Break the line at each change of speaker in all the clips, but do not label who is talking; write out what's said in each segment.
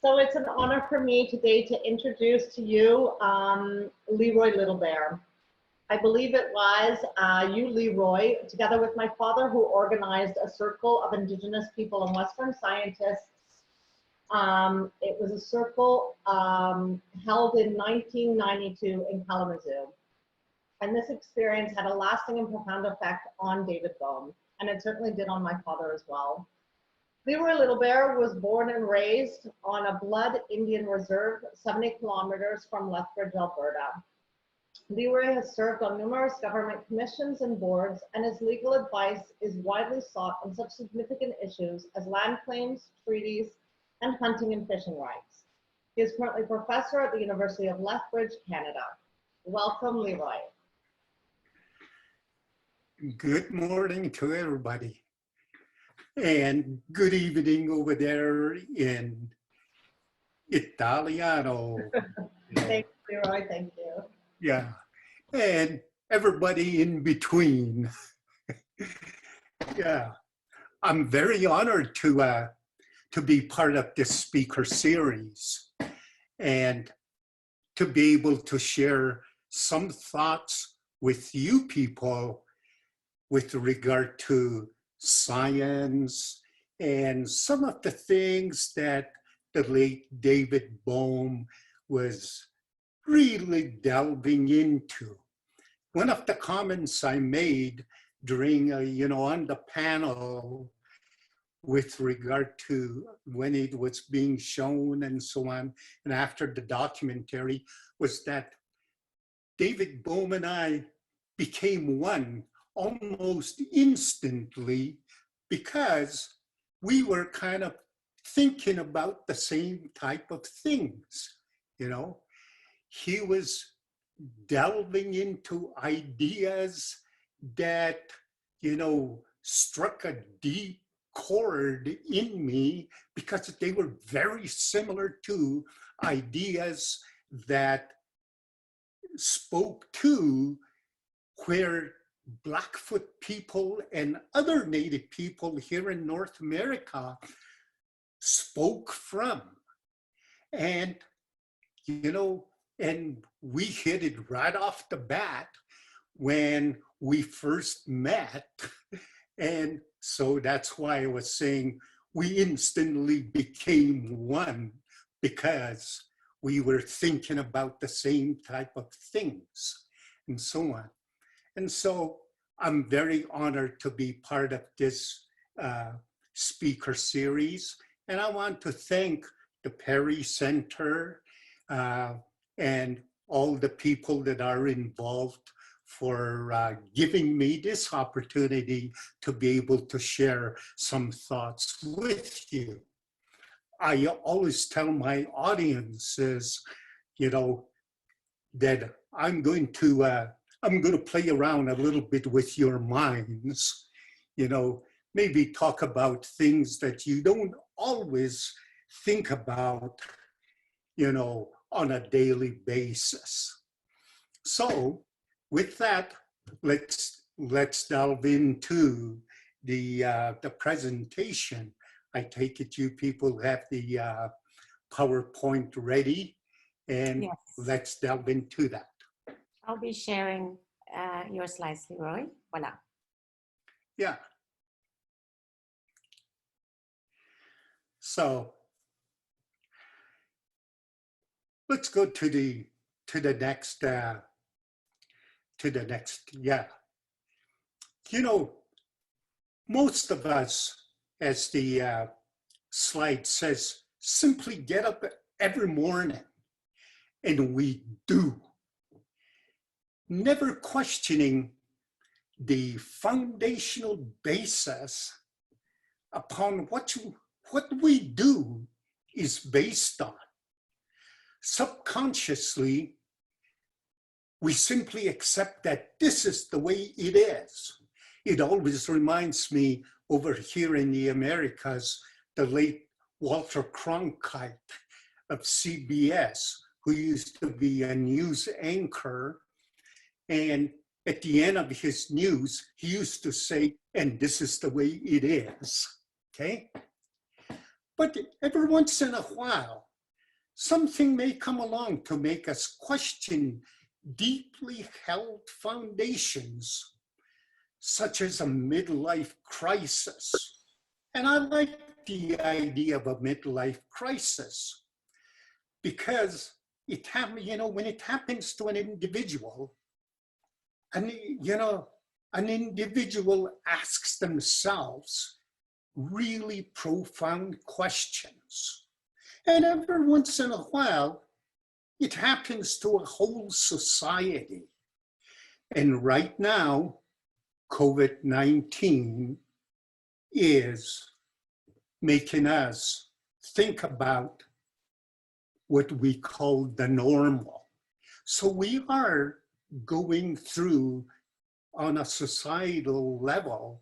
So it's an honor for me today to introduce to you Leroy Little Bear. I believe it was you, Leroy, together with my father, who organized a circle of Indigenous people and Western scientists. It was a circle held in 1992 in Kalamazoo. And this experience had a lasting and profound effect on David Bohm, and it certainly did on my father as well. Leroy Little Bear was born and raised on a Blood Indian Reserve, 70 kilometers from Lethbridge, Alberta. Leroy has served on numerous government commissions and boards, and his legal advice is widely sought on such significant issues as land claims, treaties, and hunting and fishing rights. He is currently professor at the University of Lethbridge, Canada. Welcome, Leroy.
Good morning to everybody. And good evening over there in Italiano.
Thank you, Leroy, thank you.
Yeah, and everybody in between. Yeah, I'm very honored to be part of this speaker series and to be able to share some thoughts with you people with regard to science and some of the things that the late David Bohm was really delving into. One of the comments I made during, on the panel with regard to when it was being shown and so on, and after the documentary, was that David Bohm and I became one almost instantly because we were kind of thinking about the same type of things, He was delving into ideas that, struck a deep chord in me because they were very similar to ideas that spoke to where Blackfoot people and other Native people here in North America spoke from. And, and we hit it right off the bat when we first met. And so that's why I was saying we instantly became one because we were thinking about the same type of things and so on. And so I'm very honored to be part of this speaker series. And I want to thank the Pari Center and all the people that are involved for giving me this opportunity to be able to share some thoughts with you. I always tell my audiences, that I'm going to play around a little bit with your minds, maybe talk about things that you don't always think about, on a daily basis. So with that, let's delve into the presentation. I take it you people have the PowerPoint ready, and
yes.
Let's delve into that.
I'll be sharing your slides, Leroy. Voila.
Yeah. So let's go to the next. Yeah. Most of us, as the slide says, simply get up every morning, and we do. Never questioning the foundational basis upon what we do is based on. Subconsciously, we simply accept that this is the way it is. It always reminds me over here in the Americas, the late Walter Cronkite of CBS, who used to be a news anchor. And at the end of his news, he used to say, and this is the way it is, okay? But every once in a while, something may come along to make us question deeply held foundations, such as a midlife crisis. And I like the idea of a midlife crisis because it happens, when it happens to an individual, and an individual asks themselves really profound questions. And every once in a while, it happens to a whole society. And right now, COVID-19 is making us think about what we call the normal. So we are going through, on a societal level,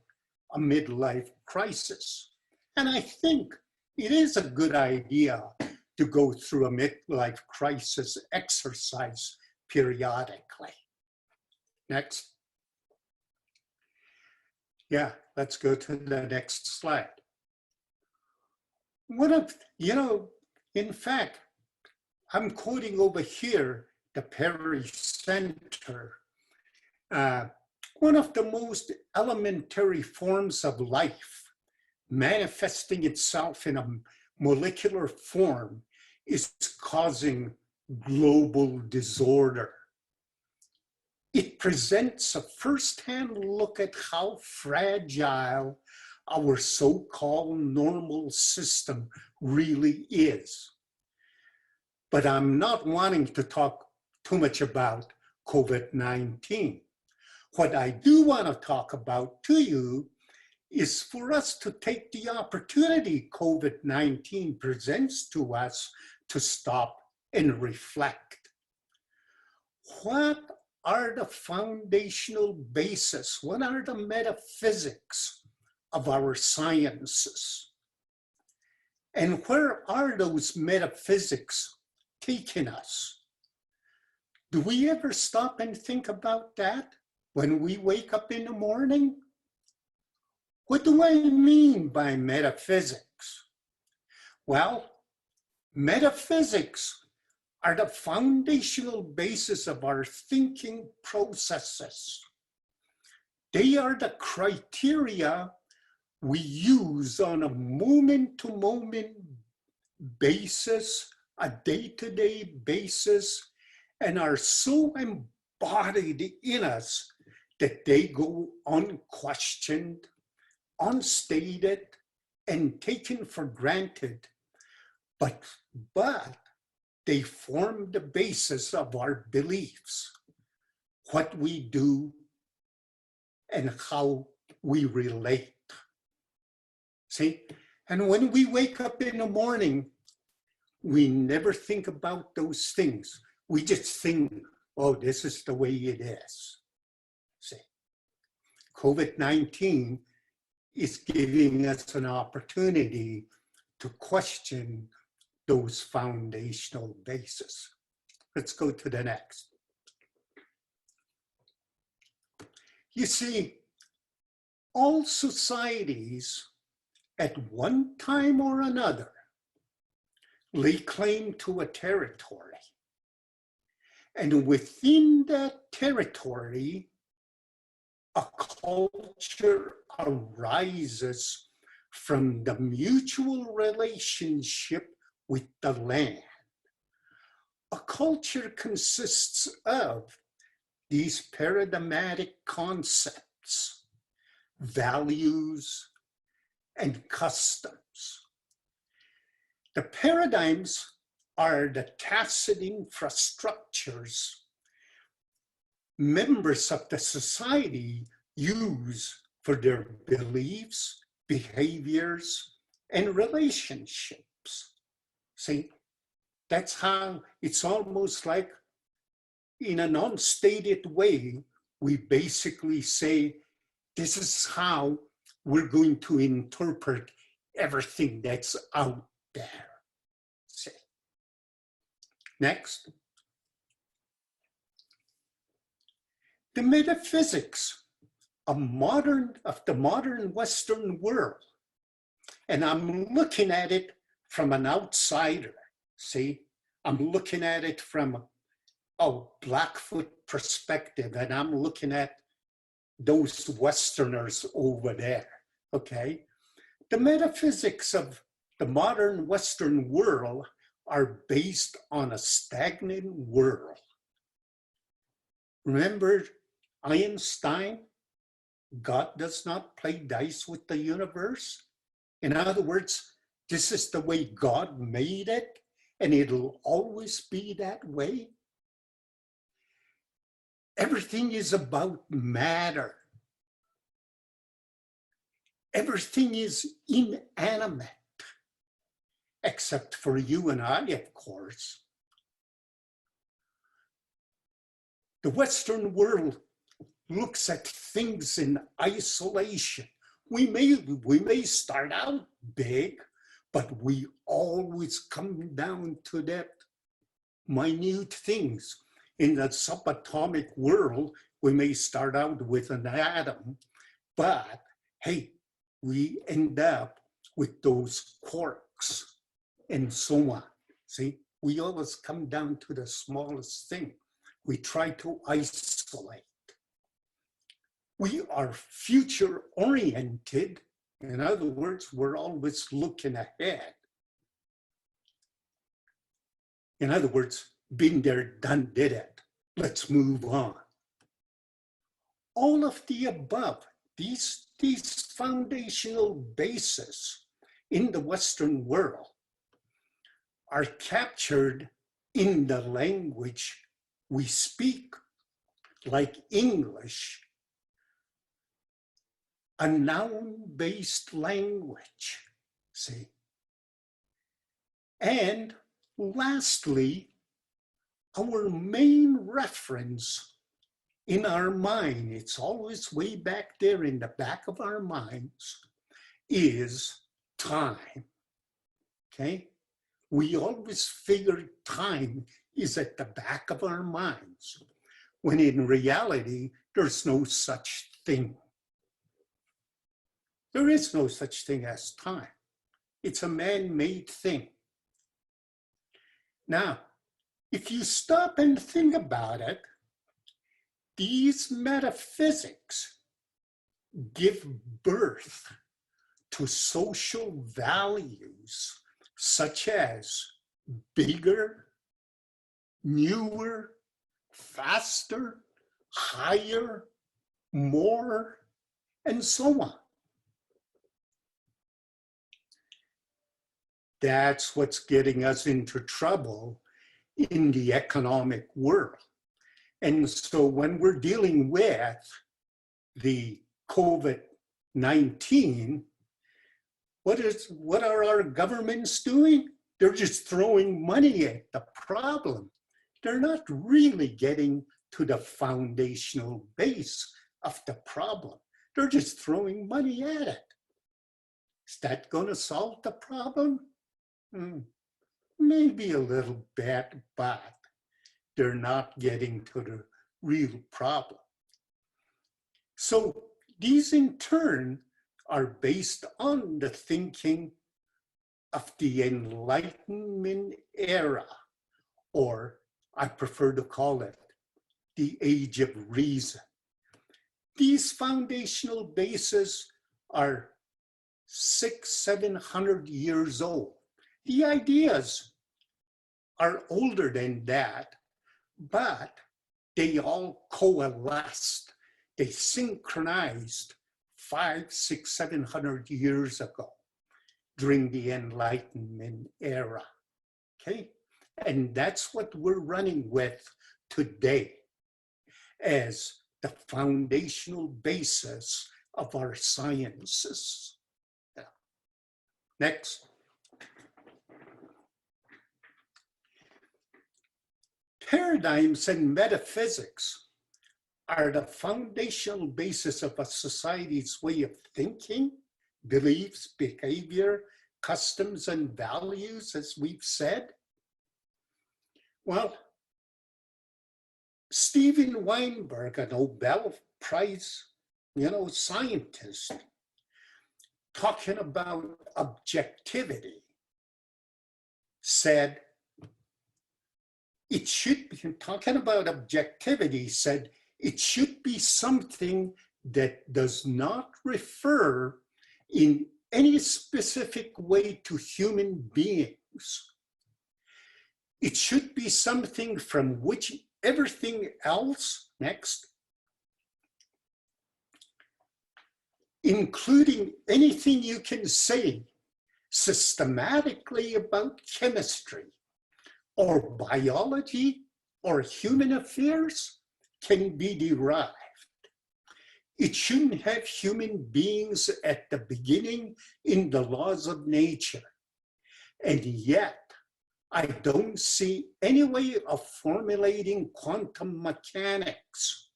a midlife crisis. And I think it is a good idea to go through a midlife crisis exercise periodically. Next. Yeah, let's go to the next slide. In fact, I'm quoting over here the Pari Center. One of the most elementary forms of life, manifesting itself in a molecular form, is causing global disorder. It presents a firsthand look at how fragile our so-called normal system really is. But I'm not wanting to talk too much about COVID-19. What I do want to talk about to you is for us to take the opportunity COVID-19 presents to us to stop and reflect. What are the foundational basis? What are the metaphysics of our sciences? And where are those metaphysics taking us? Do we ever stop and think about that when we wake up in the morning? What do I mean by metaphysics? Well, metaphysics are the foundational basis of our thinking processes. They are the criteria we use on a moment-to-moment basis, a day-to-day basis, and are so embodied in us that they go unquestioned, unstated, and taken for granted, but they form the basis of our beliefs, what we do, and how we relate. See? And when we wake up in the morning, we never think about those things. We just think, oh, this is the way it is. See? COVID-19 is giving us an opportunity to question those foundational bases. Let's go to the next. You see, all societies at one time or another lay claim to a territory. And within that territory, a culture arises from the mutual relationship with the land. A culture consists of these paradigmatic concepts, values, and customs. The paradigms are the tacit infrastructures members of the society use for their beliefs, behaviors, and relationships. See, that's how it's almost like in an unstated way, we basically say, this is how we're going to interpret everything that's out there. See. Next. The metaphysics of the modern Western world, and I'm looking at it from an outsider, see? I'm looking at it from a Blackfoot perspective, and I'm looking at those Westerners over there, okay? The metaphysics of the modern Western world are based on a stagnant world. Remember Einstein? God does not play dice with the universe. In other words, this is the way God made it, and it'll always be that way. Everything is about matter. Everything is inanimate, except for you and I, of course. The Western world looks at things in isolation. We may start out big, but we always come down to that minute things. In the subatomic world, we may start out with an atom, but hey, we end up with those quarks and so on. See, we always come down to the smallest thing. We try to isolate. We are future oriented. In other words, we're always looking ahead. In other words, been there, done, did it. Let's move on. All of the above, these foundational bases in the Western world are captured in the language we speak, like English, a noun-based language, see? And lastly, our main reference in our mind, it's always way back there in the back of our minds, is time, okay? We always figure time is at the back of our minds, when in reality, there's no such thing. There is no such thing as time. It's a man-made thing. Now, if you stop and think about it, these metaphysics give birth to social values such as bigger, newer, faster, higher, more, and so on. That's what's getting us into trouble in the economic world. And so when we're dealing with the COVID-19, what are our governments doing? They're just throwing money at the problem. They're not really getting to the foundational base of the problem. They're just throwing money at it. Is that going to solve the problem? Maybe a little bit, but they're not getting to the real problem. So these in turn are based on the thinking of the Enlightenment era, or I prefer to call it the Age of Reason. These foundational bases are 600-700 years old. The ideas are older than that, but they all coalesced. They synchronized 500, 600, 700 years ago during the Enlightenment era, okay? And that's what we're running with today as the foundational basis of our sciences. Yeah. Next. Paradigms and metaphysics are the foundational basis of a society's way of thinking, beliefs, behavior, customs, and values, as we've said. Well, Steven Weinberg, a Nobel Prize, scientist, talking about objectivity, said, it should be, talking about objectivity, said it should be something that does not refer in any specific way to human beings. It should be something from which everything else, next, including anything you can say systematically about chemistry or biology or human affairs, can be derived. It shouldn't have human beings at the beginning in the laws of nature. And yet, I don't see any way of formulating quantum mechanics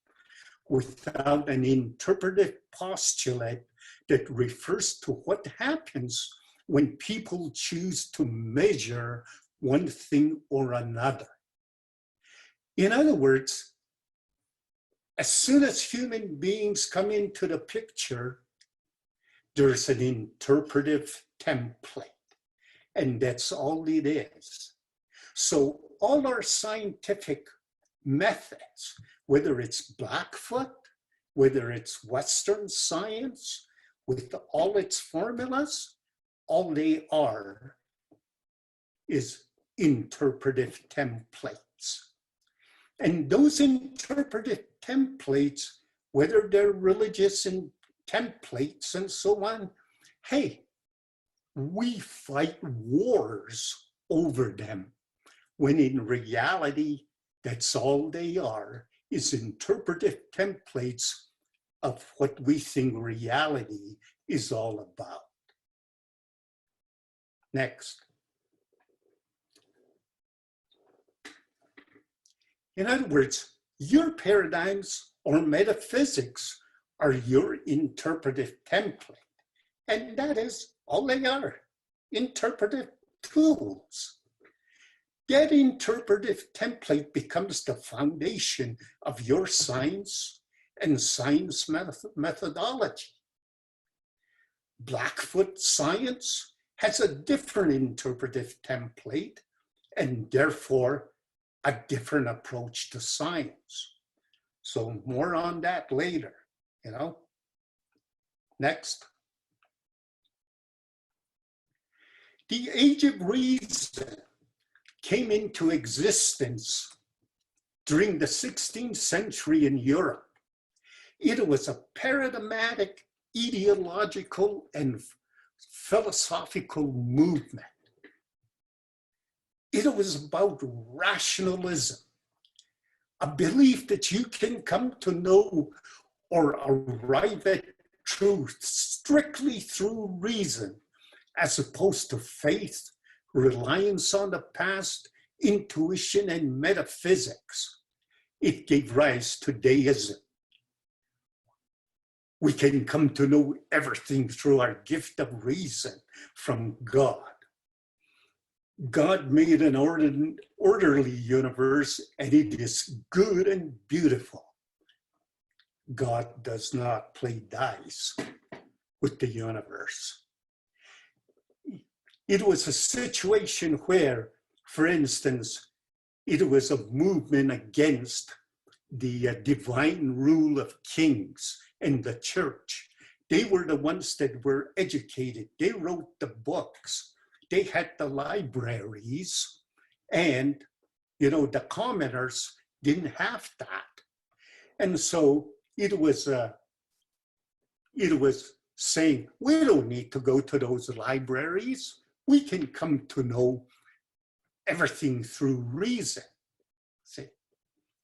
without an interpretive postulate that refers to what happens when people choose to measure one thing or another. In other words, as soon as human beings come into the picture, there's an interpretive template, and that's all it is. So all our scientific methods, whether it's Blackfoot, whether it's Western science, with all its formulas, all they are is interpretive templates. And those interpretive templates, whether they're religious and templates and so on, hey, we fight wars over them, when in reality, that's all they are, is interpretive templates of what we think reality is all about. Next. In other words, your paradigms or metaphysics are your interpretive template. And that is all they are, interpretive tools. That interpretive template becomes the foundation of your science and science methodology. Blackfoot science has a different interpretive template and therefore a different approach to science. So more on that later, you know. Next. The Age of Reason came into existence during the 16th century in Europe. It was a paradigmatic, ideological, and philosophical movement. It was about rationalism, a belief that you can come to know or arrive at truth strictly through reason, as opposed to faith, reliance on the past, intuition, and metaphysics. It gave rise to deism. We can come to know everything through our gift of reason from God. God made an orderly universe, and it is good and beautiful. God does not play dice with the universe. It was a situation where, for instance, it was a movement against the divine rule of kings and the church. They were the ones that were educated. They wrote the books. They had the libraries, and, you know, the commoners didn't have that. And so it was saying, we don't need to go to those libraries. We can come to know everything through reason. See,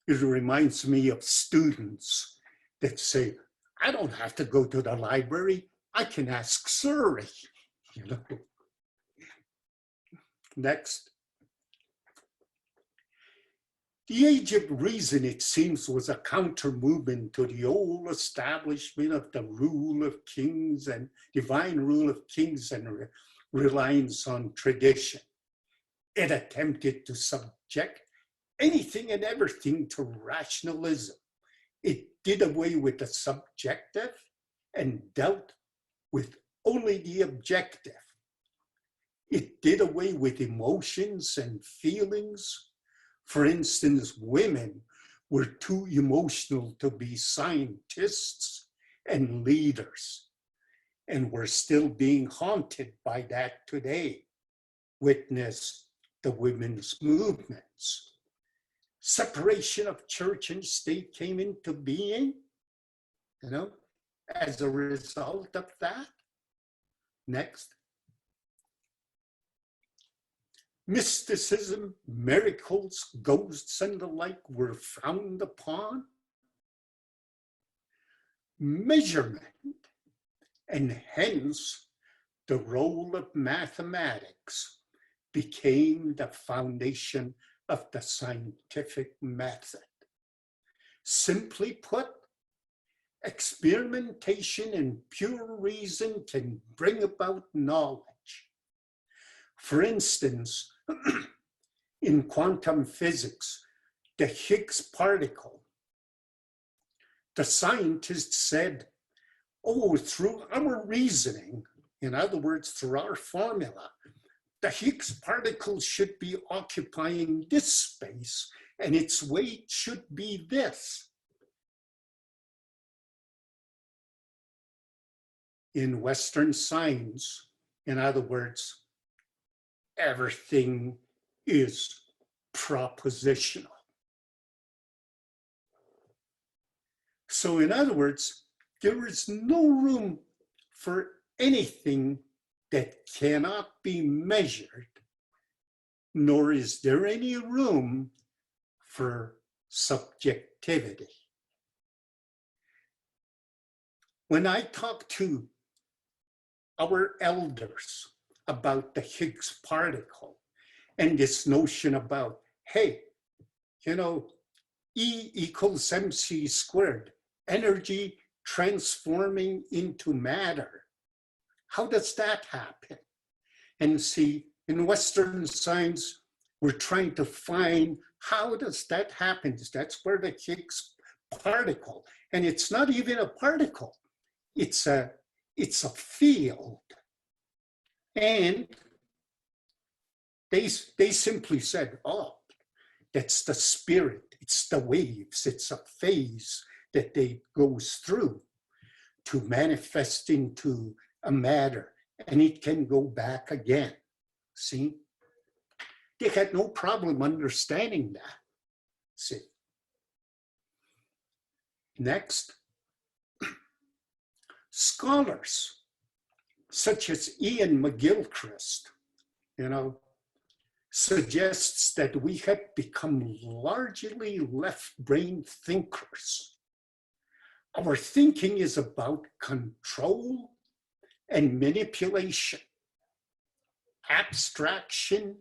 it reminds me of students that say, I don't have to go to the library. I can ask Siri, you know. Next. The Age of Reason, it seems, was a counter movement to the old establishment of the rule of kings and divine rule of kings and reliance on tradition. It attempted to subject anything and everything to rationalism. It did away with the subjective and dealt with only the objective. It did away with emotions and feelings For instance, women were too emotional to be scientists and leaders, and we're still being haunted by that today. Witness the women's movements. Separation of church and state came into being, as a result of that. Next. Mysticism, miracles, ghosts, and the like were frowned upon. Measurement, and hence the role of mathematics became the foundation of the scientific method. Simply put, experimentation and pure reason can bring about knowledge. For instance, in quantum physics, the Higgs particle, the scientists said, oh, through our reasoning, in other words, through our formula, the Higgs particle should be occupying this space and its weight should be this. In Western science, in other words, everything is propositional. So in other words, there is no room for anything that cannot be measured, nor is there any room for subjectivity. When I talk to our elders about the Higgs particle and this notion about, hey, E equals mc squared, energy transforming into matter. How does that happen? And see, in Western science, we're trying to find how does that happen? That's where the Higgs particle, and it's not even a particle, it's a field. And they simply said, oh, that's the spirit, it's the waves, it's a phase that they goes through to manifest into a matter, and it can go back again. See? They had no problem understanding that. See? Next, scholars such as Ian McGilchrist, suggests that we have become largely left-brain thinkers. Our thinking is about control and manipulation, abstraction,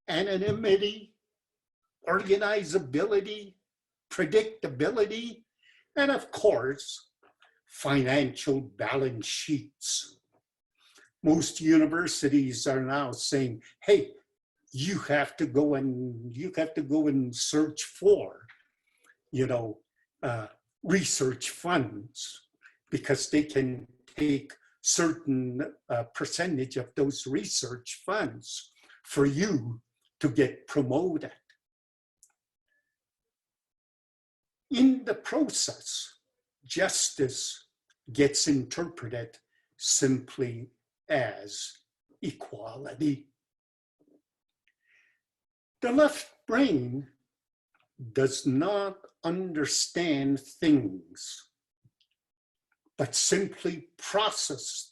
anonymity, organizability, predictability, and of course, financial balance sheets. Most universities are now saying, hey, you have to go and search for, research funds, because they can take certain percentage of those research funds for you to get promoted. In the process, justice gets interpreted simply as equality. The left brain does not understand things, but simply processes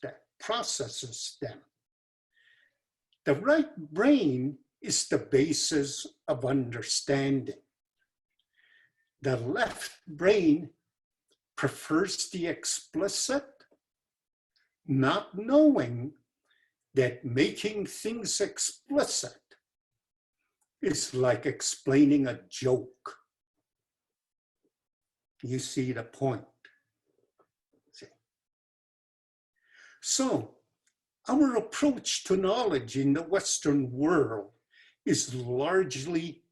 them. The right brain is the basis of understanding. The left brain prefers the explicit, not knowing that making things explicit is like explaining a joke. You see the point. See? So, our approach to knowledge in the Western world is largely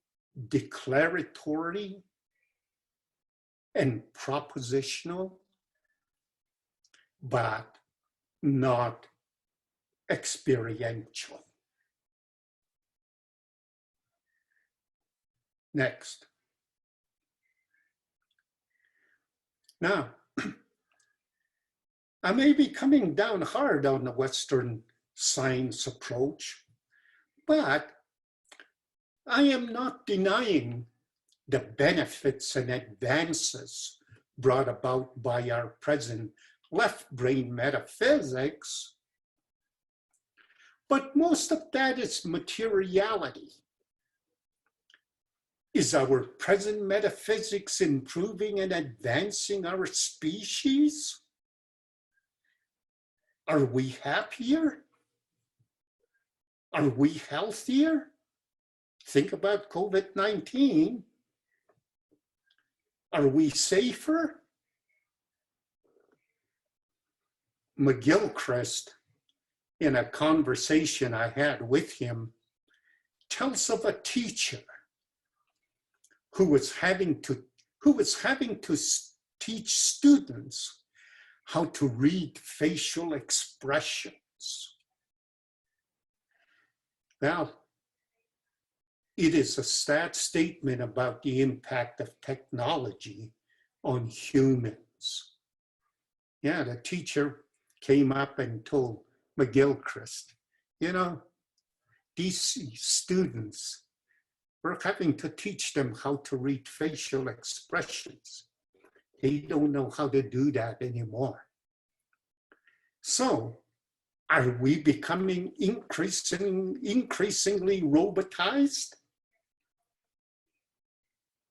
declaratory and propositional, but not experiential. Next. Now, I may be coming down hard on the Western science approach, but I am not denying the benefits and advances brought about by our present left-brain metaphysics, but most of that is materiality. Is our present metaphysics improving and advancing our species? Are we happier? Are we healthier? Think about COVID-19. Are we safer? McGilchrist, in a conversation I had with him, tells of a teacher who was having to teach students how to read facial expressions. Now, it is a sad statement about the impact of technology on humans. Yeah, the teacher came up and told McGilchrist, you know, these students, we're having to teach them how to read facial expressions. They don't know how to do that anymore. So, are we becoming increasingly robotized?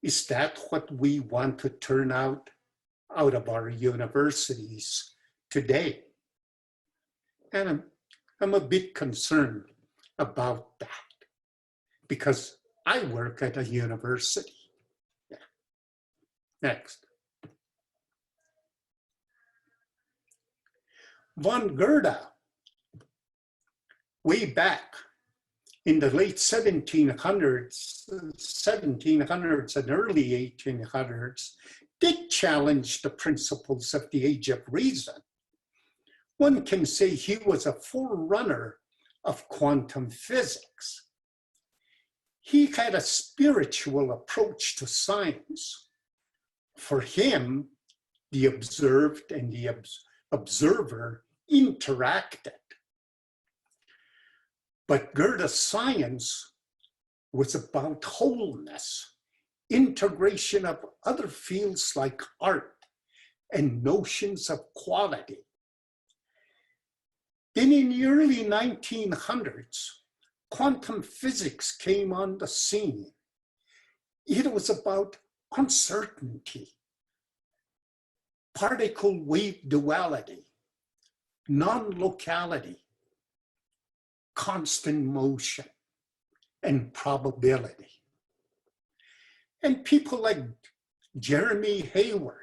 Is that what we want to turn out of our universities today? And I'm a bit concerned about that because I work at a university. Yeah. Next. Von Goethe, way back in the late 1700s and early 1800s, did challenge the principles of the Age of Reason. One can say he was a forerunner of quantum physics. He had a spiritual approach to science. For him, the observed and the observer interacted. But Goethe's science was about wholeness, integration of other fields like art and notions of quality. Then in the early 1900s, quantum physics came on the scene. It was about uncertainty, particle-wave duality, non-locality, constant motion, and probability. And people like Jeremy Hayward,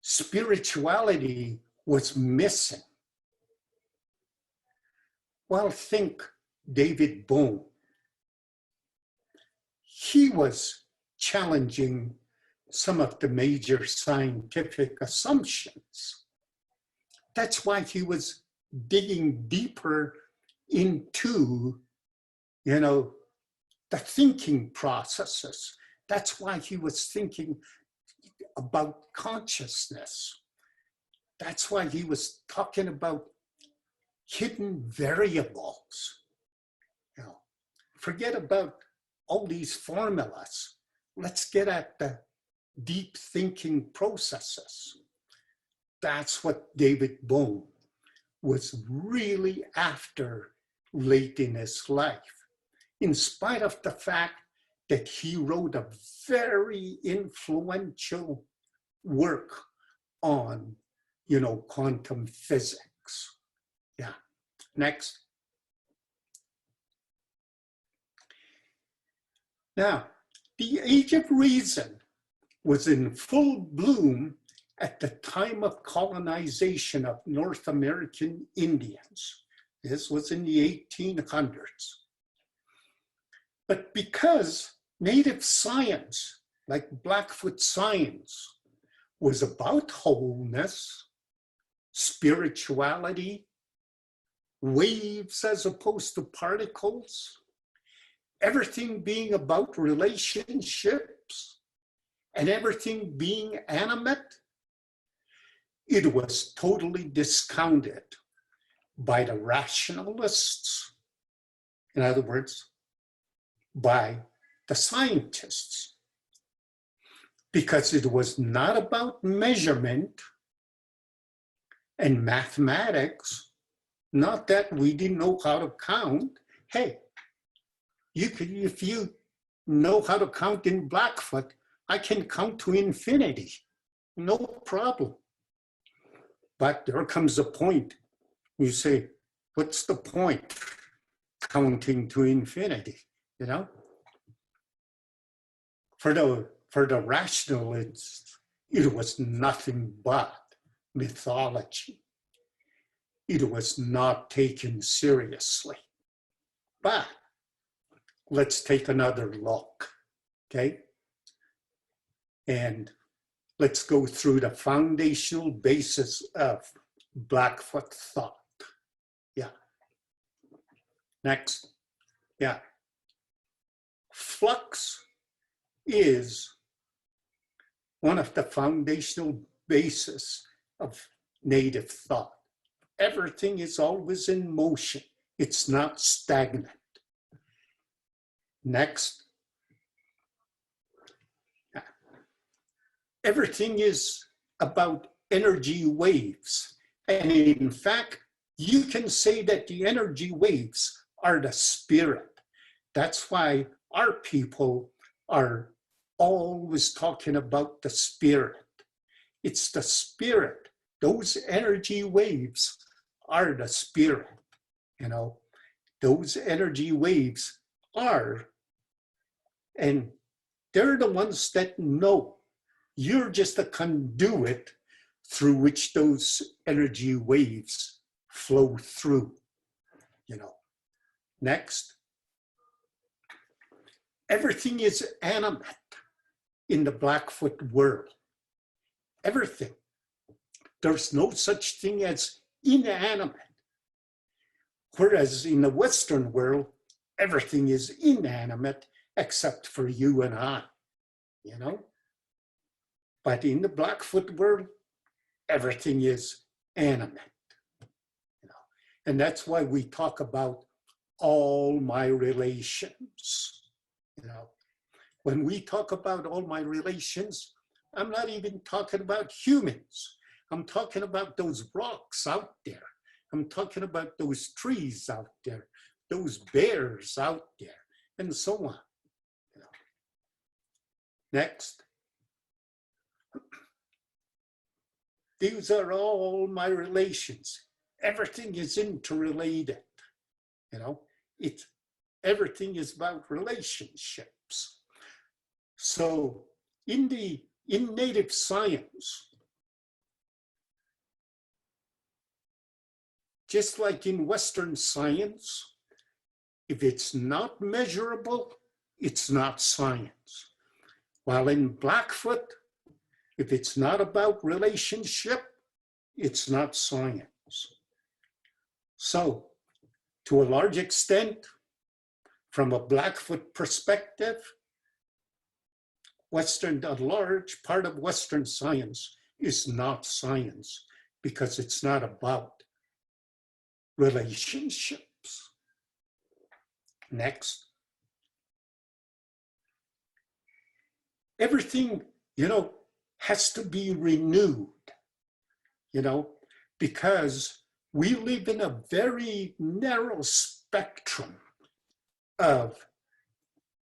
spirituality was missing. Well, think David Bohm. He was challenging some of the major scientific assumptions. That's why he was digging deeper into, the thinking processes. That's why he was thinking about consciousness. That's why he was talking about hidden variables. Forget about all these formulas. Let's get at the deep thinking processes. That's what David Bohm was really after late in his life, in spite of the fact that he wrote a very influential work on, quantum physics. Yeah, next. Now, the Age of Reason was in full bloom at the time of colonization of North American Indians. This was in the 1800s. But because native science, like Blackfoot science, was about wholeness, spirituality, waves as opposed to particles, everything being about relationships and everything being animate, it was totally discounted by the rationalists, in other words, by the scientists, because it was not about measurement and mathematics, not that we didn't know how to count. Hey, you could, if you know how to count in Blackfoot, I can count to infinity, no problem. But there comes a point you say, what's the point counting to infinity, you know? For the rationalists, it was nothing but mythology. It was not taken seriously. But let's take another look, okay? And let's go through the foundational basis of Blackfoot thought. Yeah. Next. Yeah. Flux is one of the foundational bases of native thought. Everything is always in motion. It's not stagnant. Next. Everything is about energy waves. And in fact, you can say that the energy waves are the spirit. That's why our people are always talking about the spirit. It's the spirit. Those energy waves are the spirit. You know, those energy waves are, and they're the ones that know. You're just a conduit through which those energy waves flow through, you know. Next. Everything is animate in the Blackfoot world. Everything. There's no such thing as inanimate. Whereas in the Western world, everything is inanimate except for you and I, you know. But in the Blackfoot world, everything is animate, you know. And that's why we talk about all my relations, you know. When we talk about all my relations, I'm not even talking about humans. I'm talking about those rocks out there. I'm talking about those trees out there, those bears out there, and so on. You know. Next. These are all my relations. Everything is interrelated. You know, everything is about relationships. So in native science, just like in Western science, if it's not measurable, it's not science. While in Blackfoot, if it's not about relationship, it's not science. So, to a large extent, from a Blackfoot perspective, a large part of Western science is not science because it's not about relationships. Next. Everything, you know, has to be renewed, you know, because we live in a very narrow spectrum of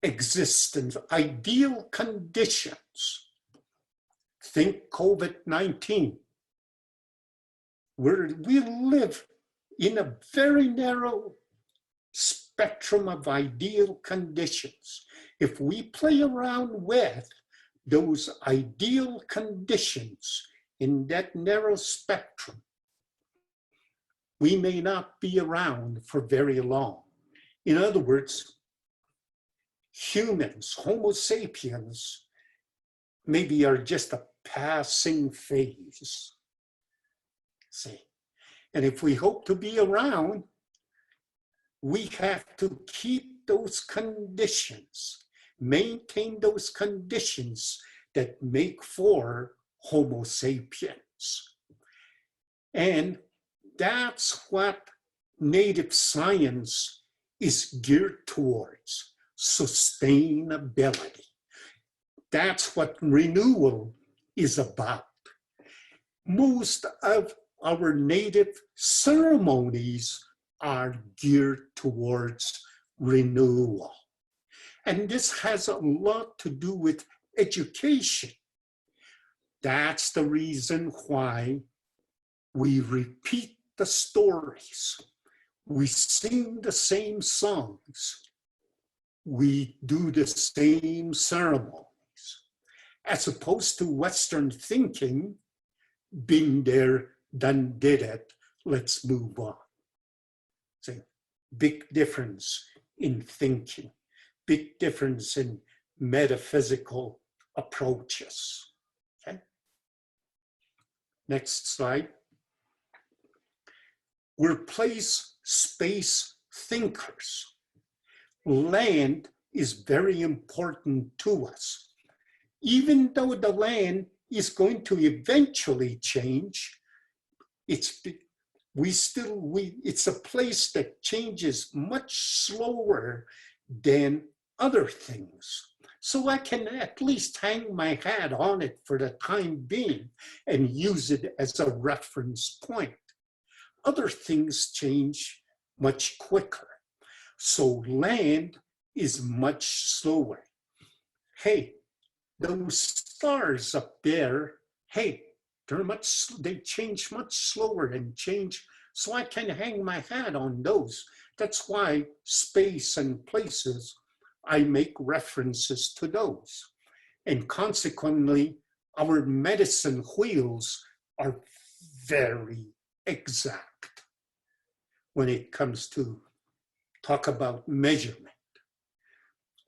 existence, ideal conditions. Think COVID-19. We live in a very narrow spectrum of ideal conditions. If we play around with those ideal conditions in that narrow spectrum, we may not be around for very long. In other words, humans, Homo sapiens, maybe are just a passing phase. See? And if we hope to be around, we have to keep those conditions, maintain those conditions that make for Homo sapiens. And that's what native science is geared towards, sustainability. That's what renewal is about. Most of our native ceremonies are geared towards renewal. And this has a lot to do with education. That's the reason why we repeat the stories. We sing the same songs. We do the same ceremonies. As opposed to Western thinking, been there, done, did it, let's move on. See, big difference in thinking, big difference in metaphysical approaches. Okay. Next slide. We're place, space thinkers. Land is very important to us. Even though the land is going to eventually change, it's a place that changes much slower than other things. So I can at least hang my hat on it for the time being and use it as a reference point. Other things change much quicker. So land is much slower. Hey, those stars up there, hey, they change much slower and change, so I can hang my hat on those. That's why space and places, I make references to those. And consequently, our medicine wheels are very exact when it comes to talk about measurement.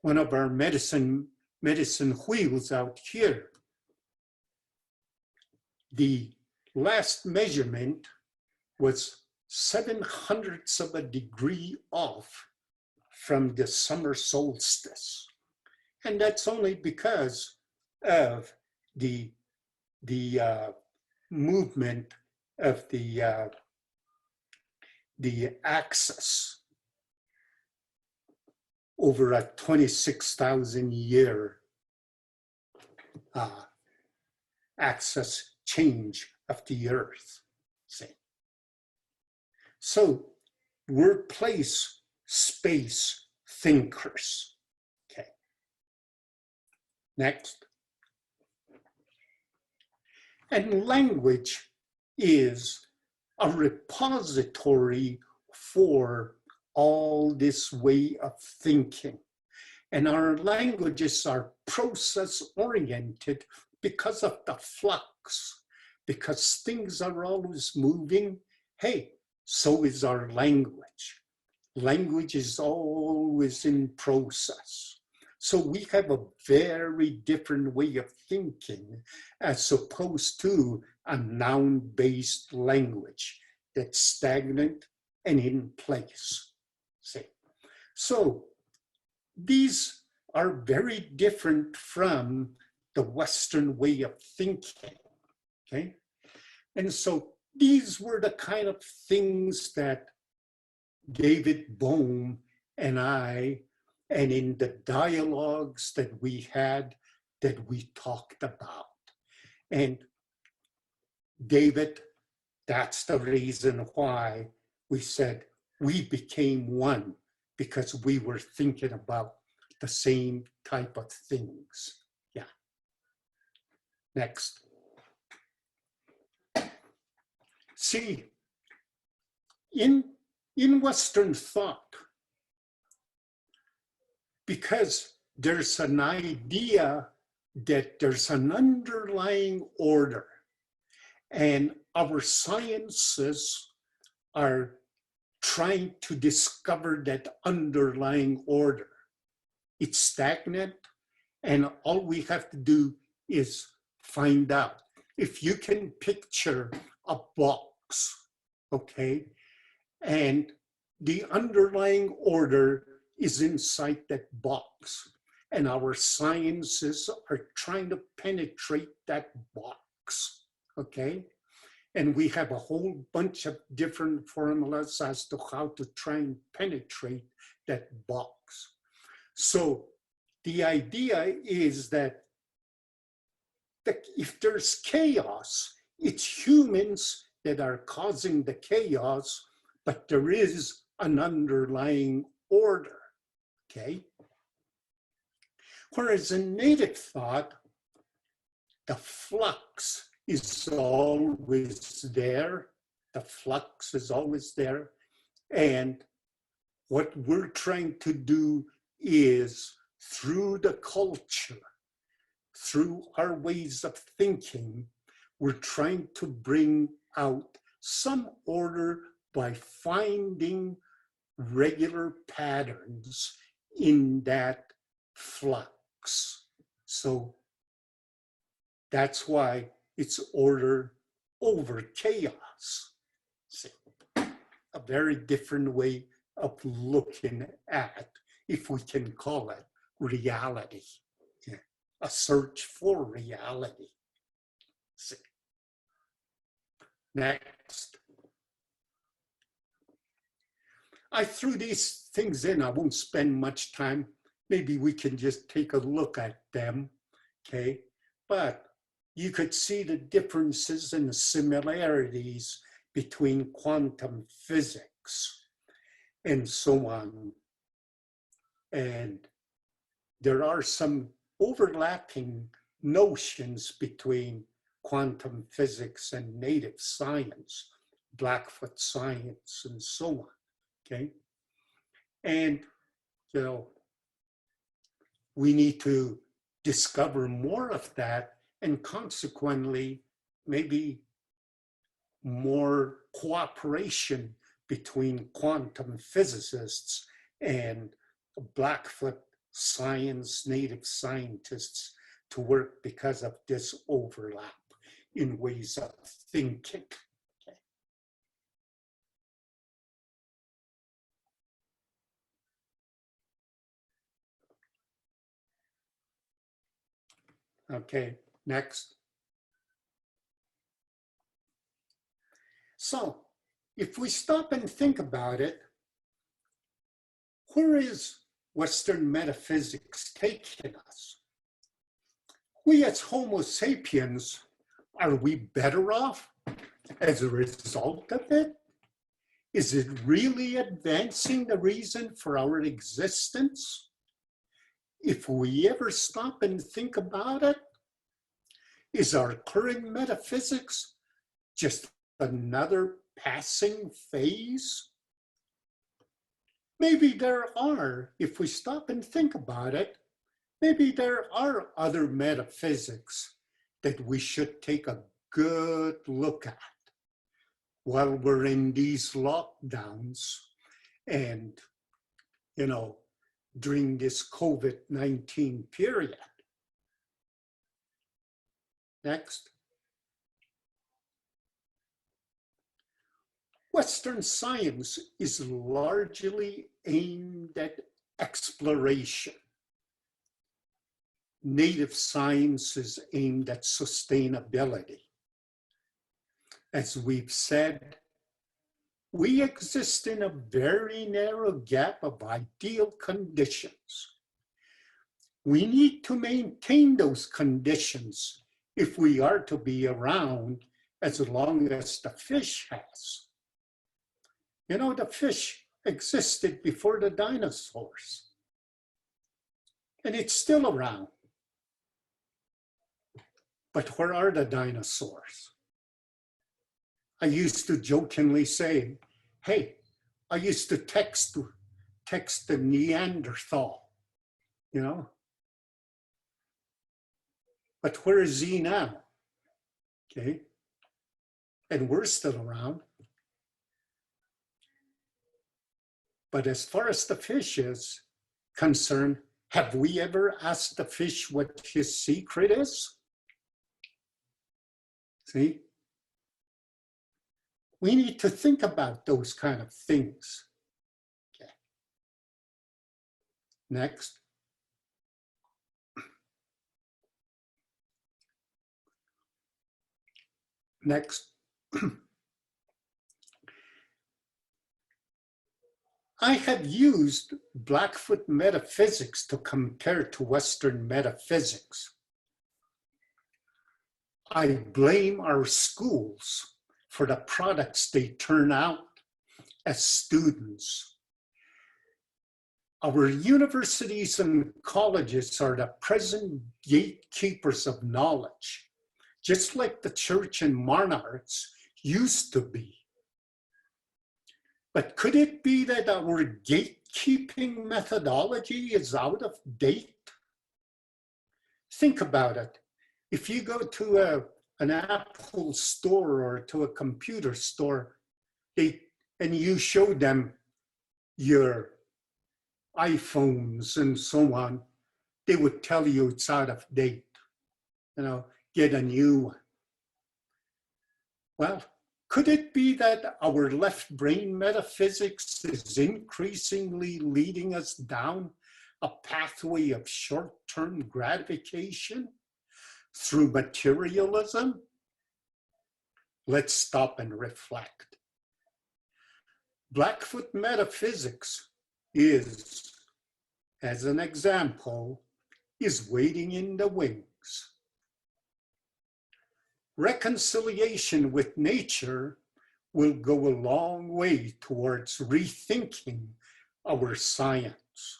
One of our medicine wheels out here, the last measurement was 0.07 of a degree off from the summer solstice. And that's only because of the movement of the axis over a 26,000 year axis change of the earth. See? So we're place, space thinkers. Okay. Next. And language is a repository for all this way of thinking. And our languages are process-oriented because of the flux, because things are always moving. Hey, so is our language. Language is always in process. So we have a very different way of thinking as opposed to a noun-based language that's stagnant and in place. See? So these are very different from the Western way of thinking, okay? And so these were the kind of things that David Bohm and I, and in the dialogues that we had, that we talked about. And David, that's the reason why we said we became one, because we were thinking about the same type of things. Yeah. Next. See, in Western thought, because there's an idea that there's an underlying order, and our sciences are trying to discover that underlying order. It's stagnant, and all we have to do is find out. If you can picture a box, okay, and the underlying order is inside that box, and our sciences are trying to penetrate that box, okay? And we have a whole bunch of different formulas as to how to try and penetrate that box. So the idea is that if there's chaos, it's humans that are causing the chaos, but there is an underlying order, okay? Whereas in native thought, the flux is always there. The flux is always there. And what we're trying to do is, through the culture, through our ways of thinking, we're trying to bring out some order by finding regular patterns in that flux. So that's why it's order over chaos. See, a very different way of looking at, if we can call it, reality. Yeah. A search for reality. See. Next. I threw these things in. I won't spend much time. Maybe we can just take a look at them, okay? But you could see the differences and the similarities between quantum physics and so on. And there are some overlapping notions between quantum physics and native science, Blackfoot science, and so on, okay? And, you know, we need to discover more of that, and consequently, maybe more cooperation between quantum physicists and Blackfoot science, native scientists to work because of this overlap in ways of thinking. Okay, next. So if we stop and think about it, where is Western metaphysics taking us? We as Homo sapiens, are we better off as a result of it? Is it really advancing the reason for our existence? If we ever stop and think about it, is our current metaphysics just another passing phase? Maybe there are, if we stop and think about it, maybe there are other metaphysics that we should take a good look at while we're in these lockdowns and, you know, during this COVID-19 period. Next. Western science is largely aimed at exploration. Native science is aimed at sustainability. As we've said, we exist in a very narrow gap of ideal conditions. We need to maintain those conditions if we are to be around as long as the fish has. You know, the fish existed before the dinosaurs, and it's still around. But where are the dinosaurs? I used to jokingly say, hey, I used to text the Neanderthal, you know? But where is he now? Okay, and we're still around. But as far as the fish is concerned, have we ever asked the fish what his secret is? See? We need to think about those kind of things. Okay. Next. Next. I have used Blackfoot metaphysics to compare to Western metaphysics. I blame our schools for the products they turn out as students. Our universities and colleges are the present gatekeepers of knowledge, just like the church and monarchs used to be. But could it be that our gatekeeping methodology is out of date? Think about it. If you go to an Apple store or to a computer store, and you show them your iPhones and so on, they would tell you it's out of date. You know, get a new one. Well, could it be that our left brain metaphysics is increasingly leading us down a pathway of short-term gratification through materialism? Let's stop and reflect. Blackfoot metaphysics is, as an example, is waiting in the wings. Reconciliation with nature will go a long way towards rethinking our science.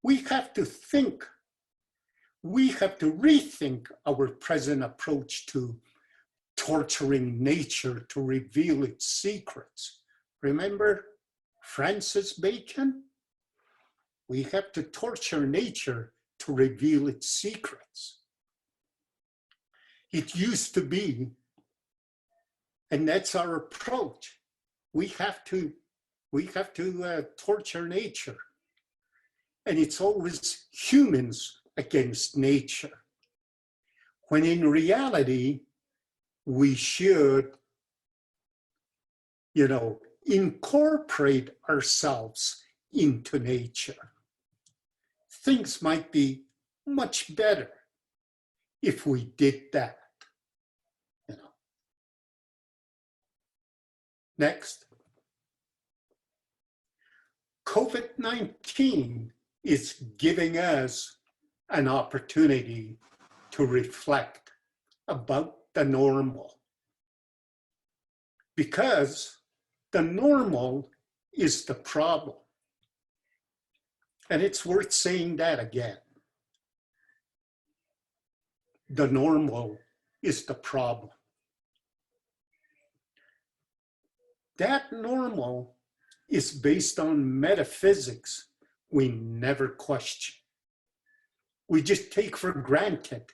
We have to rethink our present approach to torturing nature to reveal its secrets. Remember Francis Bacon? We have to torture nature to reveal its secrets. It used to be, and that's our approach. We have to torture nature. And it's always humans against nature. When in reality, we should, incorporate ourselves into nature. Things might be much better if we did that. Next. COVID-19 is giving us an opportunity to reflect about the normal. Because the normal is the problem. And it's worth saying that again. The normal is the problem. That normal is based on metaphysics we never question. We just take for granted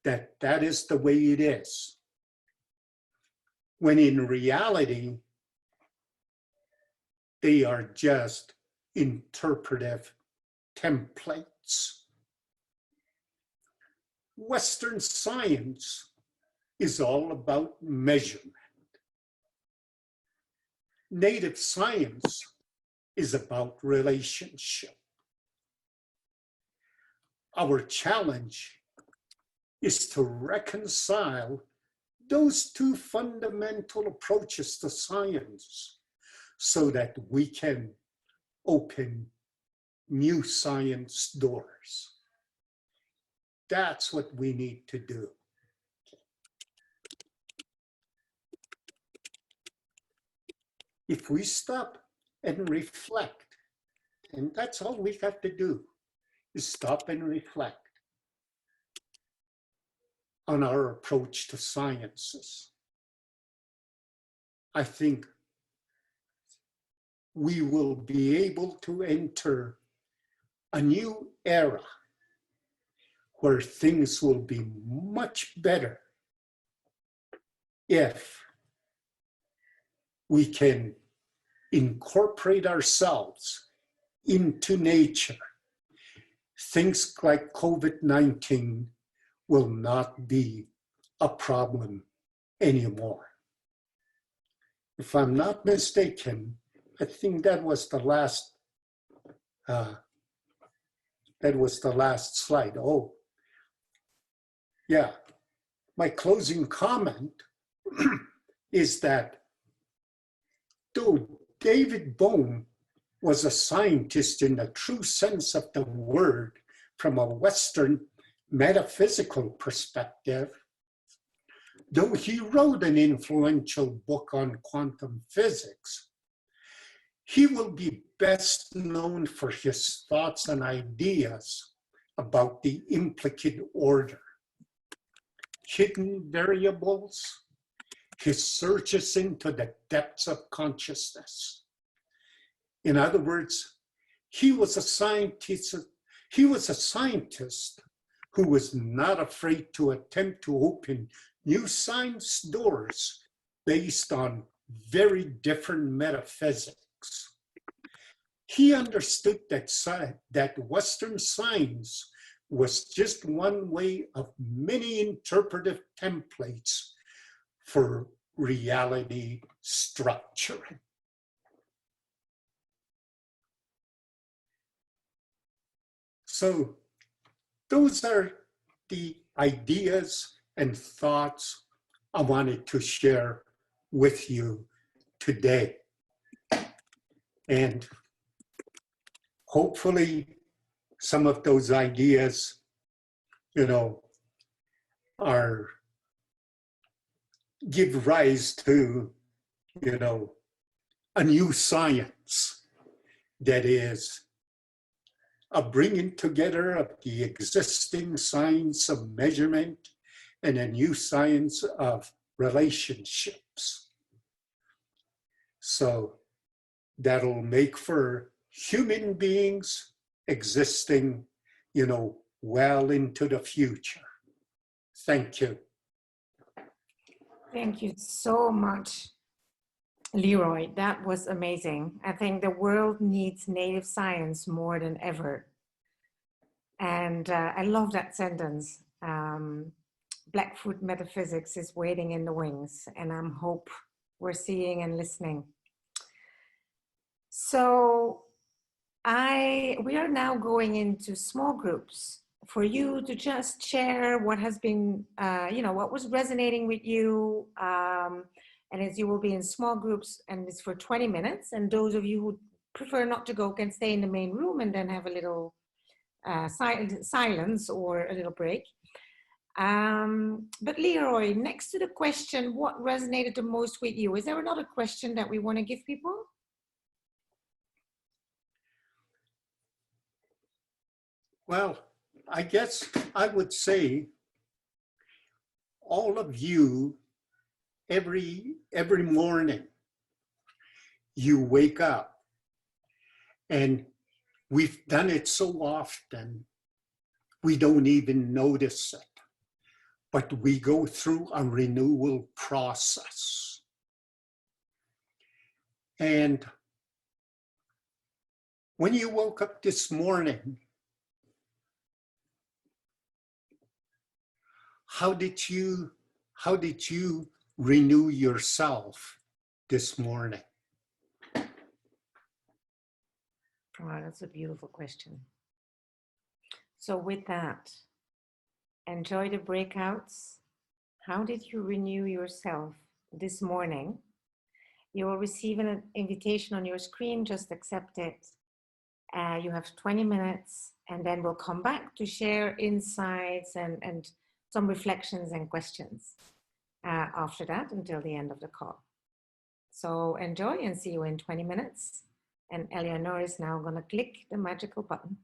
that that is the way it is. When in reality, they are just interpretive templates. Western science is all about measurement. Native science is about relationship. Our challenge is to reconcile those two fundamental approaches to science so that we can open new science doors. That's what we need to do. If we stop and reflect, and that's all we have to do, is stop and reflect on our approach to sciences, I think we will be able to enter a new era where things will be much better if we can incorporate ourselves into nature. Things like COVID-19 will not be a problem anymore. If I'm not mistaken, I think that was the last that was the last slide. Oh, yeah. My closing comment is that though David Bohm was a scientist in the true sense of the word from a Western metaphysical perspective, though he wrote an influential book on quantum physics, he will be best known for his thoughts and ideas about the implicate order, hidden variables, his searches into the depths of consciousness. In other words, he was a scientist who was not afraid to attempt to open new science doors based on very different metaphysics. He understood that Western science was just one way of many interpretive templates for reality structuring. So those are the ideas and thoughts I wanted to share with you today. And hopefully some of those ideas, give rise to, a new science that is a bringing together of the existing science of measurement and a new science of relationships. So that'll make for human beings existing, well into the future. Thank you.
Thank you so much, Leroy. That was amazing. I think the world needs native science more than ever. And I love that sentence. Blackfoot metaphysics is waiting in the wings, and I'm hope we're seeing and listening. So we are now going into small groups for you to just share what has been, what was resonating with you. And as you will be in small groups, and it's for 20 minutes. And those of you who prefer not to go can stay in the main room and then have a little silence or a little break. But Leroy, next to the question, what resonated the most with you? Is there another question that we want to give people?
Well, I guess I would say all of you, every morning, you wake up, and we've done it so often, we don't even notice it. But we go through a renewal process. And when you woke up this morning, how did you renew yourself this morning?
Wow, that's a beautiful question. So with that, enjoy the breakouts. How did you renew yourself this morning? You will receive an invitation on your screen, just accept it. You have 20 minutes, and then we'll come back to share insights and some reflections and questions after that until the end of the call. So enjoy and see you in 20 minutes. And Eleanor is now going to click the magical button.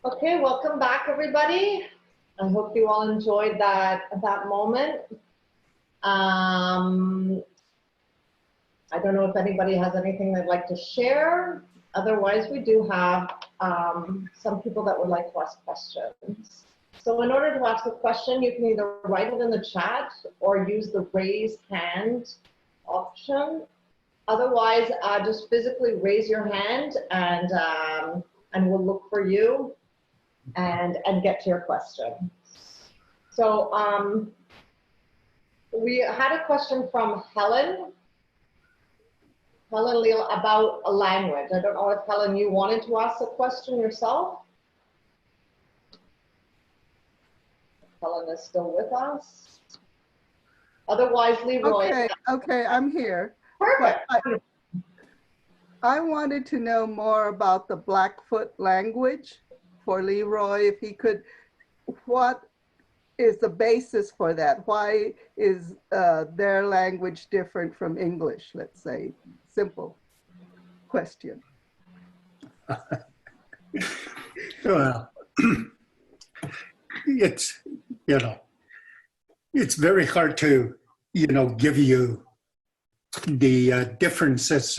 Okay, welcome back, everybody. I hope you all enjoyed that moment. I don't know if anybody has anything they'd like to share. Otherwise, we do have some people that would like to ask questions. So in order to ask a question, you can either write it in the chat or use the raise hand option. Otherwise, just physically raise your hand and we'll look for you and get to your question. So we had a question from Helen. Helen Leal, about a language. I don't know if Helen, you wanted to ask a question yourself? Helen is still with us. Otherwise, Leroy.
Okay, I'm here.
Perfect.
I wanted to know more about the Blackfoot language for Leroy, if he could. What is the basis for that? Why is their language different from English, let's say? Simple question.
Well, it's, you know, it's very hard to, give you the differences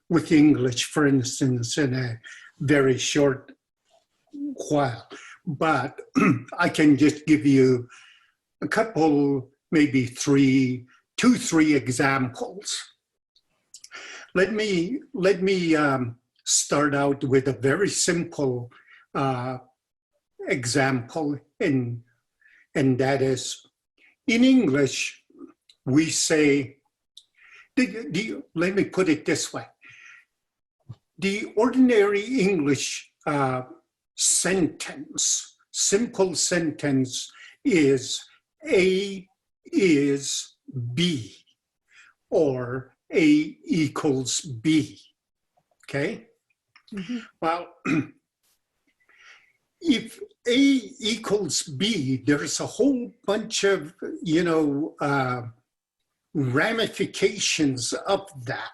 with English, for instance, in a very short while. But I can just give you a couple, maybe two, three examples. Let me start out with a very simple example, and that is, in English, we say, let me put it this way. The ordinary English sentence, simple sentence, is A is B, or A equals B, okay?
Mm-hmm.
Well, if A equals B, there's a whole bunch of, ramifications of that,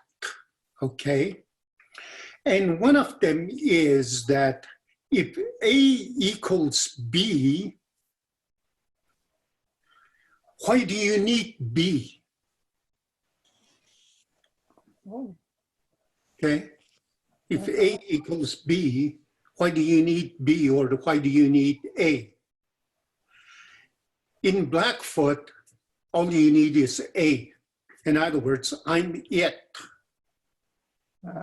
okay? And one of them is that if A equals B, why do you need B?
Oh.
Okay? If A equals B, why do you need B, or why do you need A? In Blackfoot, all you need is A. In other words, I'm it.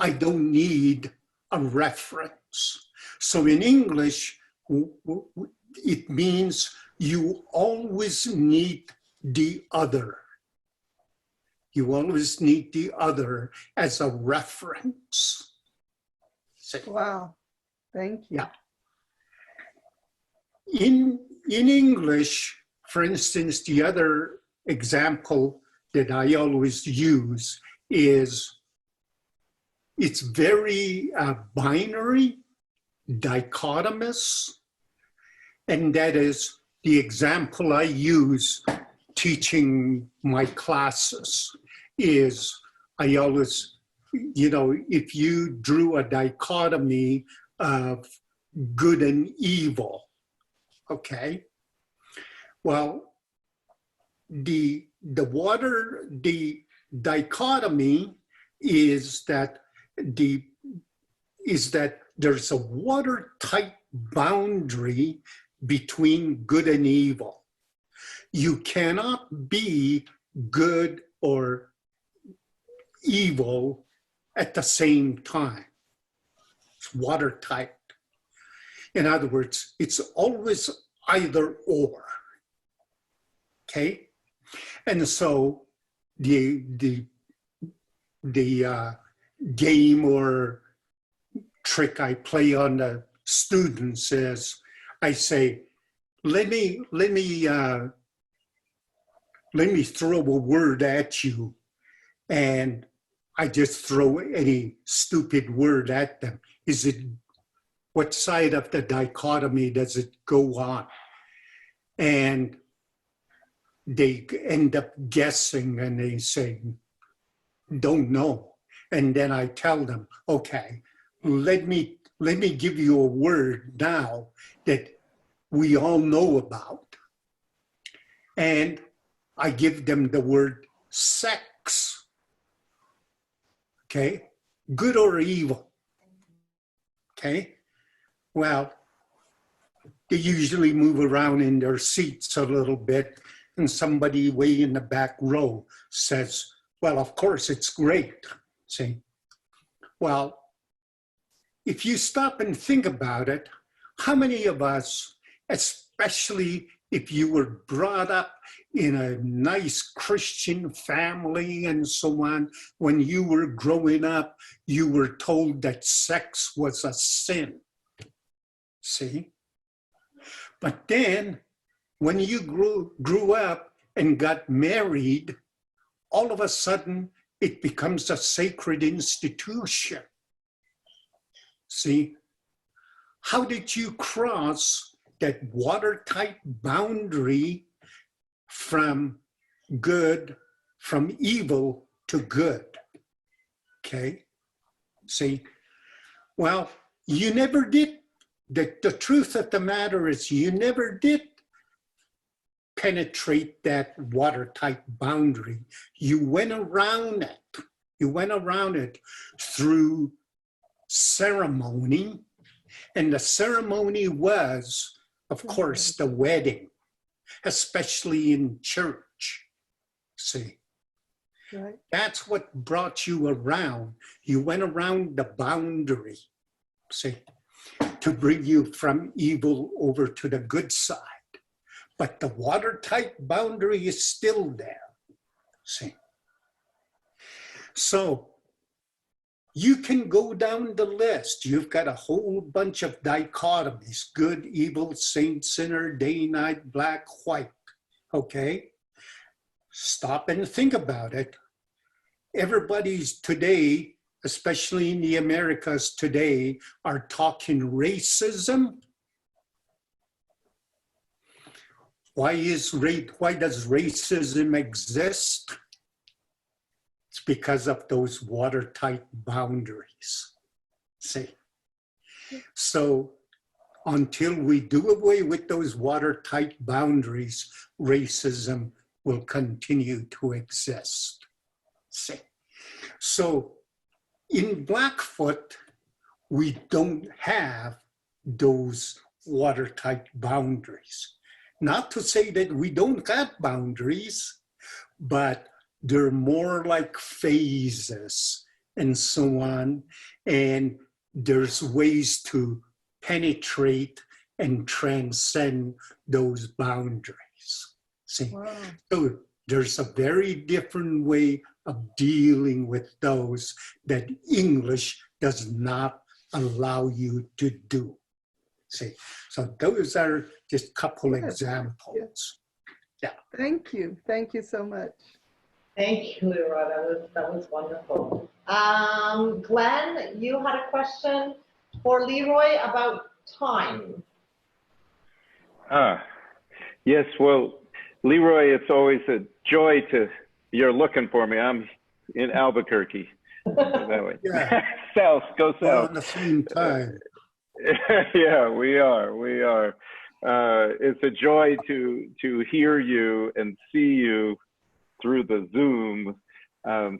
I don't need a reference. So in English, it means you always need the other. You always need the other as a reference.
Wow, thank you.
Yeah. In English, for instance, the other example that I always use is, it's very binary, dichotomous, and that is the example I use teaching my classes is, I always, if you drew a dichotomy of good and evil, okay? Well, the dichotomy is that there's a watertight boundary between good and evil. You cannot be good or evil at the same time. It's watertight. In other words, it's always either or. Okay? And so the game or trick I play on the students is, I say, let me throw a word at you, and I just throw any stupid word at them. What side of the dichotomy does it go on? And they end up guessing, and they say, don't know. And then I tell them, okay, let me give you a word now that we all know about. And I give them the word sex. Okay? Good or evil. Okay? Well, they usually move around in their seats a little bit, and somebody way in the back row says, well, of course, it's great. See? Well, if you stop and think about it, how many of us, especially if you were brought up in a nice Christian family and so on. When you were growing up, you were told that sex was a sin. See? But then when you grew up and got married, all of a sudden it becomes a sacred institution. See? How did you cross that watertight boundary from evil to good? Okay? See? Well, you never did. The truth of the matter is you never did penetrate that watertight boundary. You went around it. You went around it through ceremony. And the ceremony was, of course, the wedding, especially in church. See?
Right.
That's what brought you around. You went around the boundary. See? To bring you from evil over to the good side. But the watertight boundary is still there. See? So you can go down the list. You've got a whole bunch of dichotomies: good, evil, saint, sinner, day, night, black, white. Okay? Stop and think about it. Everybody's today, especially in the Americas today, are talking racism. Why does racism exist? It's because of those watertight boundaries. See? So until we do away with those watertight boundaries, racism will continue to exist. See? So in Blackfoot, we don't have those watertight boundaries. Not to say that we don't have boundaries, but they're more like phases and so on. And there's ways to penetrate and transcend those boundaries. See?
Wow.
So there's a very different way of dealing with those that English does not allow you to do. See, so those are just a couple examples. Yeah.
Thank you. Thank you so much.
Thank you, Leroy. That was wonderful. Glenn, you had a question for Leroy about time.
Yes, well, Leroy, it's always a joy you're looking for me. I'm in Albuquerque. That way.
Yeah.
South, go south.
All at the same time.
Yeah, we are. It's a joy to hear you and see you through the Zoom.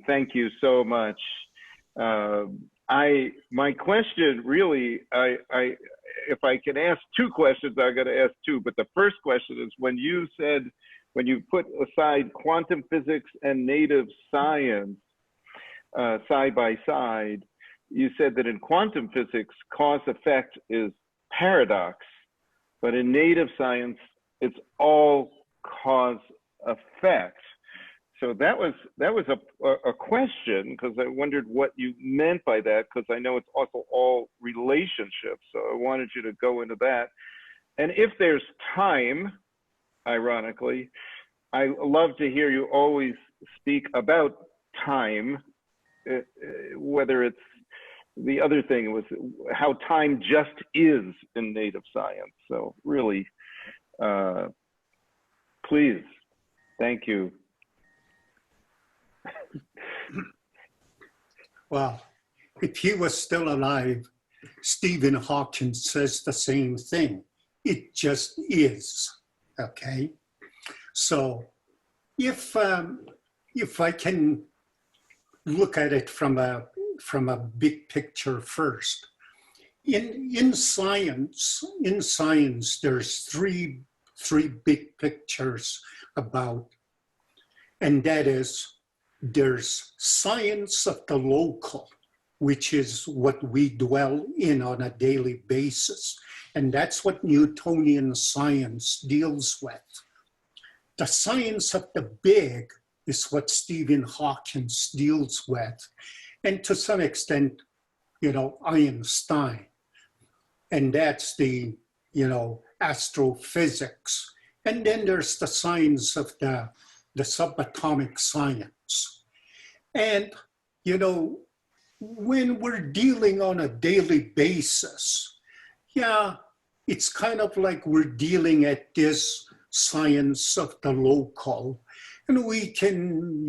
Thank you so much. My question really, if I can ask two questions, I'm going to ask two. But the first question is, when you put aside quantum physics and native science side by side, you said that in quantum physics, cause effect is paradox, but in native science, it's all cause effect. So that was a question, because I wondered what you meant by that, because I know it's also all relationships. So I wanted you to go into that. And if there's time, ironically, I love to hear you always speak about time, whether it's the other thing was how time just is in native science. So really, please, thank you.
Well, if he was still alive, Stephen Hawking says the same thing. It just is, okay? So if I can look at it from a big picture first, in science, there's three big pictures about, and that is, there's science of the local, which is what we dwell in on a daily basis. And that's what Newtonian science deals with. the science of the big is what Stephen Hawking deals with. And to some extent, Einstein. And that's the, astrophysics. And then there's the science of the subatomic science. And, when we're dealing on a daily basis, it's kind of like we're dealing at this science of the local. And we can,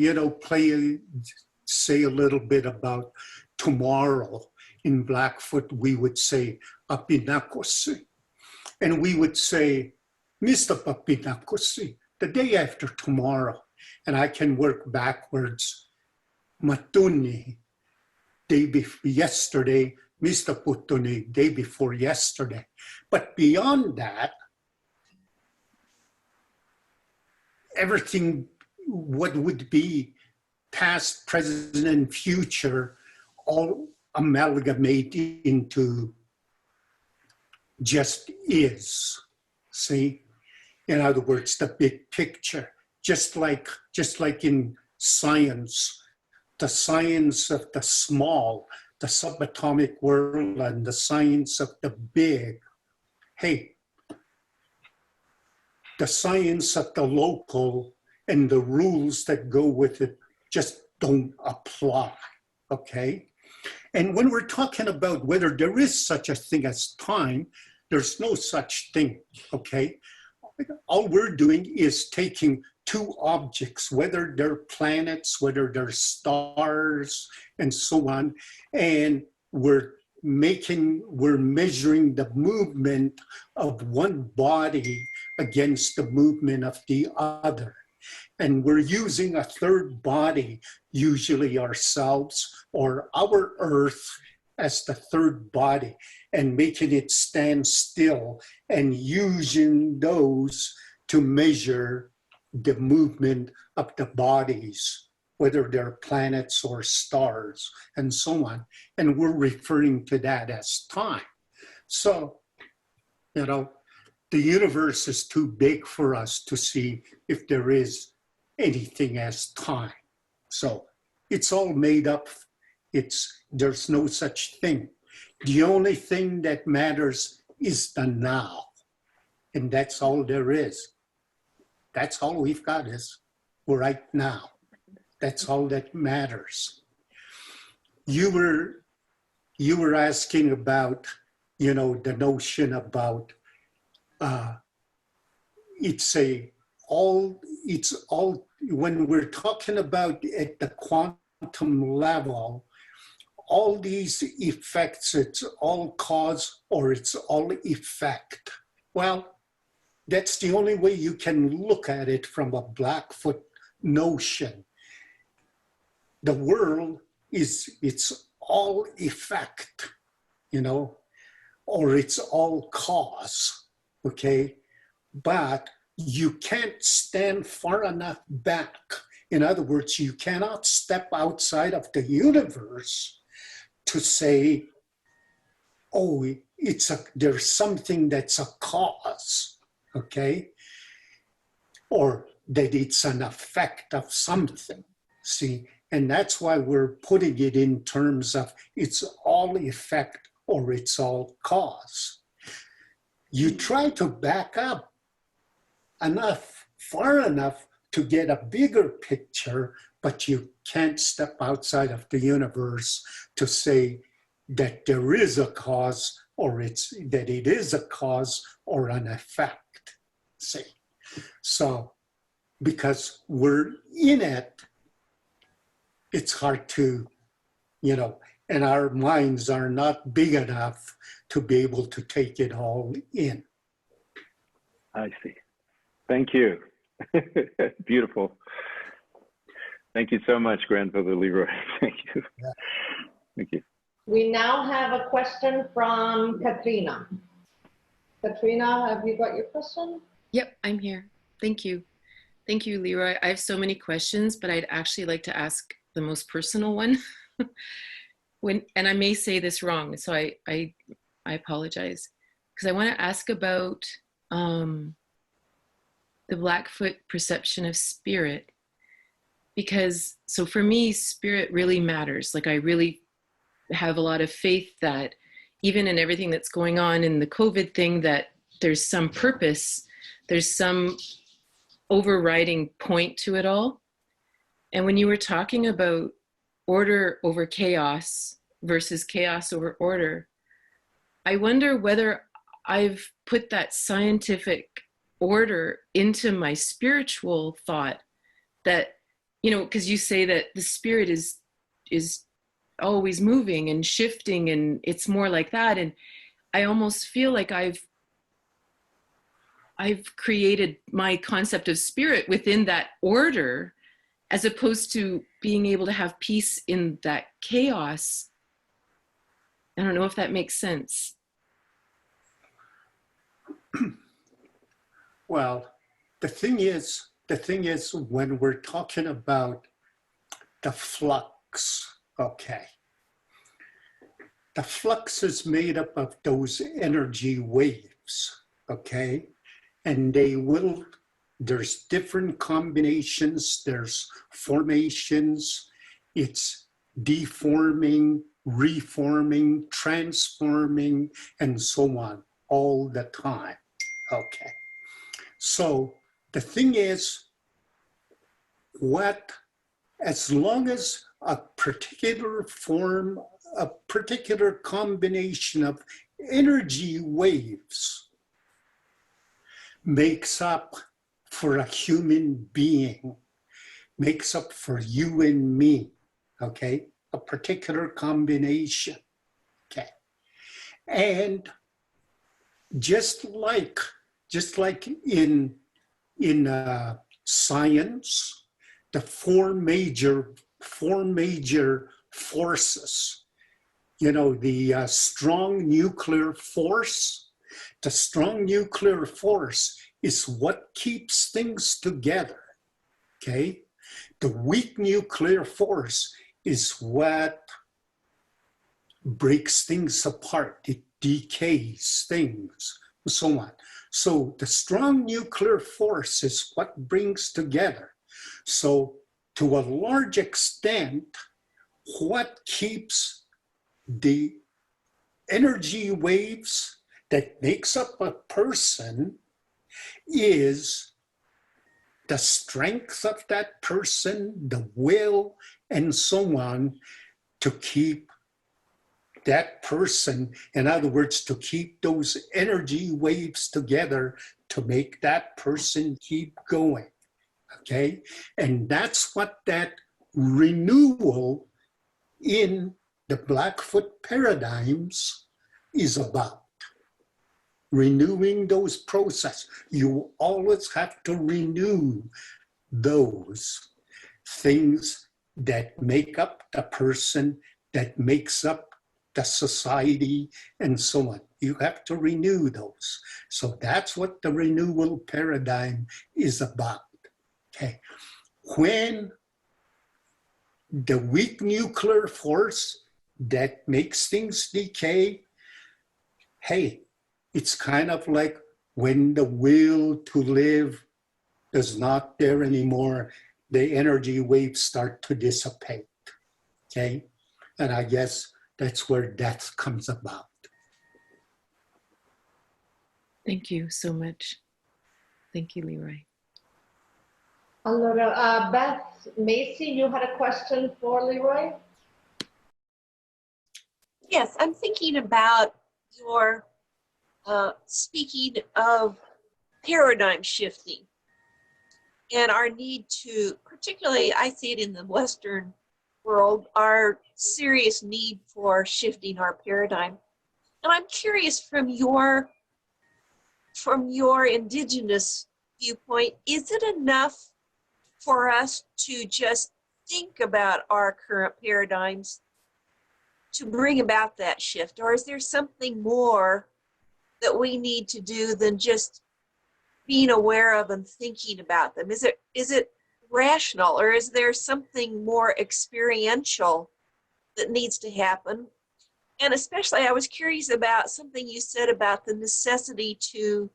say a little bit about tomorrow. In Blackfoot, we would say, Apinakosi. And we would say, Mr. Apinakosi, the day after tomorrow. And I can work backwards. Matuni, yesterday, Mr. Putuni, day before yesterday. But beyond that, everything, what would be past, present, and future, all amalgamate into just is. See? In other words, the big picture. Just like in science, the science of the small, the subatomic world, and the science of the big. Hey, the science of the local and the rules that go with it just don't apply, okay? And when we're talking about whether there is such a thing as time, there's no such thing, okay? All we're doing is taking two objects, whether they're planets, whether they're stars, and so on, and we're measuring the movement of one body against the movement of the other. And we're using a third body, usually ourselves or our earth, as the third body, and making it stand still and using those to measure the movement of the bodies, whether they're planets or stars and so on. And we're referring to that as time. So, the universe is too big for us to see if there is anything as time. So it's all made up. There's no such thing. The only thing that matters is the now. And that's all there is. That's all we've got is right now. That's all that matters. You were asking about, the notion about it's all when we're talking about at the quantum level, all these effects, it's all cause or it's all effect. Well, that's the only way you can look at it from a Blackfoot notion. The world it's all effect, or it's all cause, okay? But you can't stand far enough back. In other words, you cannot step outside of the universe to say, oh, there's something that's a cause, okay? Or that it's an effect of something, see? And that's why we're putting it in terms of it's all effect or it's all cause. You try to back up far enough to get a bigger picture, but you can't step outside of the universe to say that there is a cause or that it is a cause or an effect, see? So, because we're in it, it's hard to, and our minds are not big enough to be able to take it all in.
I see. Thank you. Beautiful. Thank you so much, Grandfather Leroy. Thank you.
Yeah.
Thank you.
We now have a question from Katrina. Katrina, have you got your question?
Yep, I'm here. Thank you. Thank you, Leroy. I have so many questions, but I'd actually like to ask the most personal one. And I may say this wrong, so I apologize. Because I want to ask about the Blackfoot perception of spirit, because so for me, spirit really matters. Like I really have a lot of faith that even in everything that's going on in the COVID thing, that there's some purpose, there's some overriding point to it all. And when you were talking about order over chaos versus chaos over order, I wonder whether I've put that scientific order into my spiritual thought, that, you know, because you say that the spirit is always moving and shifting, and it's more like that. And I almost feel like I've created my concept of spirit within that order, as opposed to being able to have peace in that chaos. I don't know if that makes sense.
Well, the thing is, when we're talking about the flux, okay, the flux is made up of those energy waves, okay, and there's different combinations, there's formations, it's deforming, reforming, transforming, and so on all the time, okay. So the thing is, as long as a particular form, a particular combination of energy waves makes up for a human being, makes up for you and me, okay? A particular combination, okay? And just like in science, the four major forces, you know, the strong nuclear force. The strong nuclear force is what keeps things together, okay? The weak nuclear force is what breaks things apart. It decays things, and so on. So the strong nuclear force is what brings together. So to a large extent, what keeps the energy waves that makes up a person is the strength of that person, the will, and so on, to keep that person, in other words, to keep those energy waves together to make that person keep going, okay? And that's what that renewal in the Blackfoot paradigms is about. Renewing those processes. You always have to renew those things that make up the person, that makes up the society, and so on. You have to renew those. So that's what the renewal paradigm is about. Okay. When the weak nuclear force that makes things decay, hey, it's kind of like when the will to live is not there anymore, the energy waves start to dissipate, okay? And I guess that's where death comes about.
Thank you so much. Thank you, Leroy.
Beth Macy, you had a question for Leroy?
Yes, I'm thinking about your speaking of paradigm shifting and our need to, particularly I see it in the Western world, our serious need for shifting our paradigm. And I'm curious, from your Indigenous viewpoint, is it enough for us to just think about our current paradigms to bring about that shift? Or is there something more that we need to do than just being aware of and thinking about them? Is it rational, or is there something more experiential that needs to happen? And especially, I was curious about something you said about the necessity to,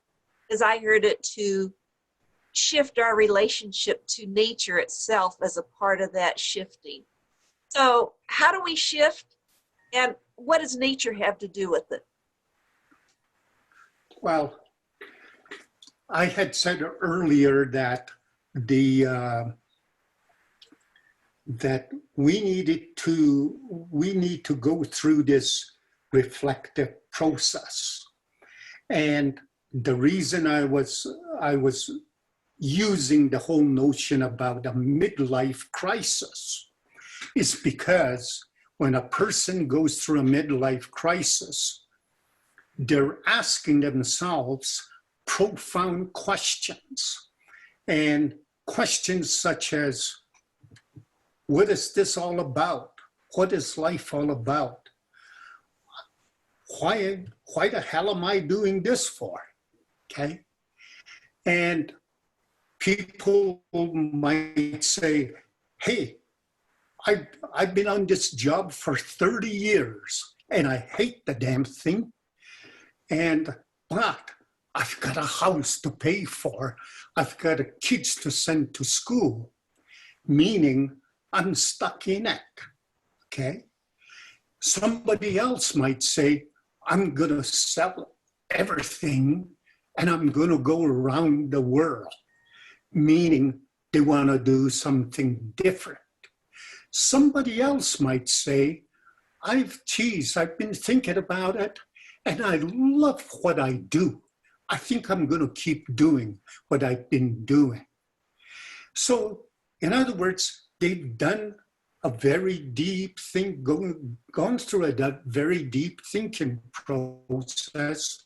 as I heard it, to shift our relationship to nature itself as a part of that shifting. So how do we shift, and what does nature have to do with it?
Well, I had said earlier that that we need to go through this reflective process. And the reason I was using the whole notion about a midlife crisis is because when a person goes through a midlife crisis, they're asking themselves profound questions, and questions such as, what is this all about? What is life all about? Why the hell am I doing this for? Okay. And people might say, hey, I've been on this job for 30 years and I hate the damn thing. But I've got a house to pay for. I've got kids to send to school, meaning I'm stuck in it, okay? Somebody else might say, I'm gonna sell everything and I'm gonna go around the world, meaning they wanna do something different. Somebody else might say, I've been thinking about it and I love what I do. I think I'm gonna keep doing what I've been doing. So, in other words, they've done a very deep thing, gone through a very deep thinking process.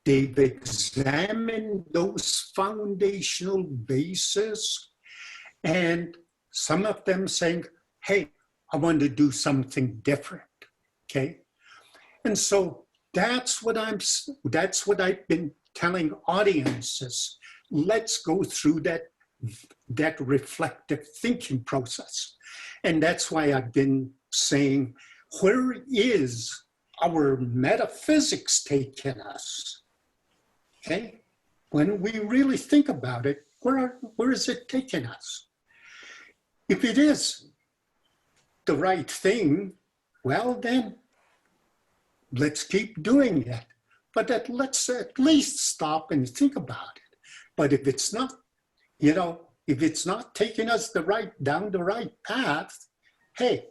They've examined those foundational bases, and some of them saying, hey, I want to do something different, okay? And so that's what I've been telling audiences. Let's go through that reflective thinking process. And that's why I've been saying, where is our metaphysics taking us? Okay? When we really think about it, where is it taking us? If it is the right thing, well then, let's keep doing it. But let's at least stop and think about it. But if it's not, if it's not taking us down the right path, hey,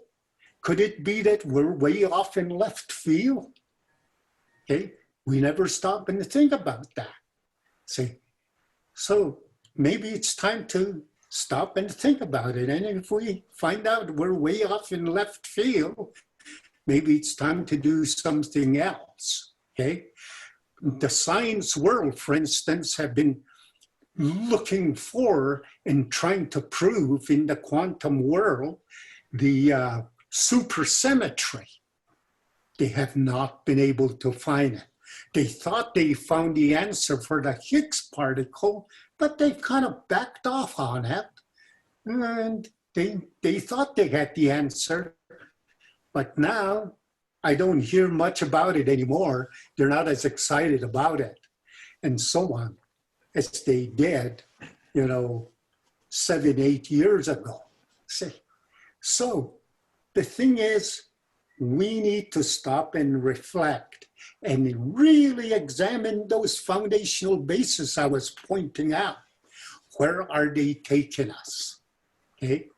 could it be that we're way off in left field? Okay, we never stop and think about that. See, so maybe it's time to stop and think about it. And if we find out we're way off in left field, maybe it's time to do something else, okay? The science world, for instance, have been looking for and trying to prove in the quantum world the supersymmetry. They have not been able to find it. They thought they found the answer for the Higgs particle, but they've kind of backed off on it. And they thought they had the answer, but now I don't hear much about it anymore. They're not as excited about it, and so on, as they did, 7, 8 years ago. So the thing is, we need to stop and reflect and really examine those foundational bases I was pointing out. Where are they taking us? Okay?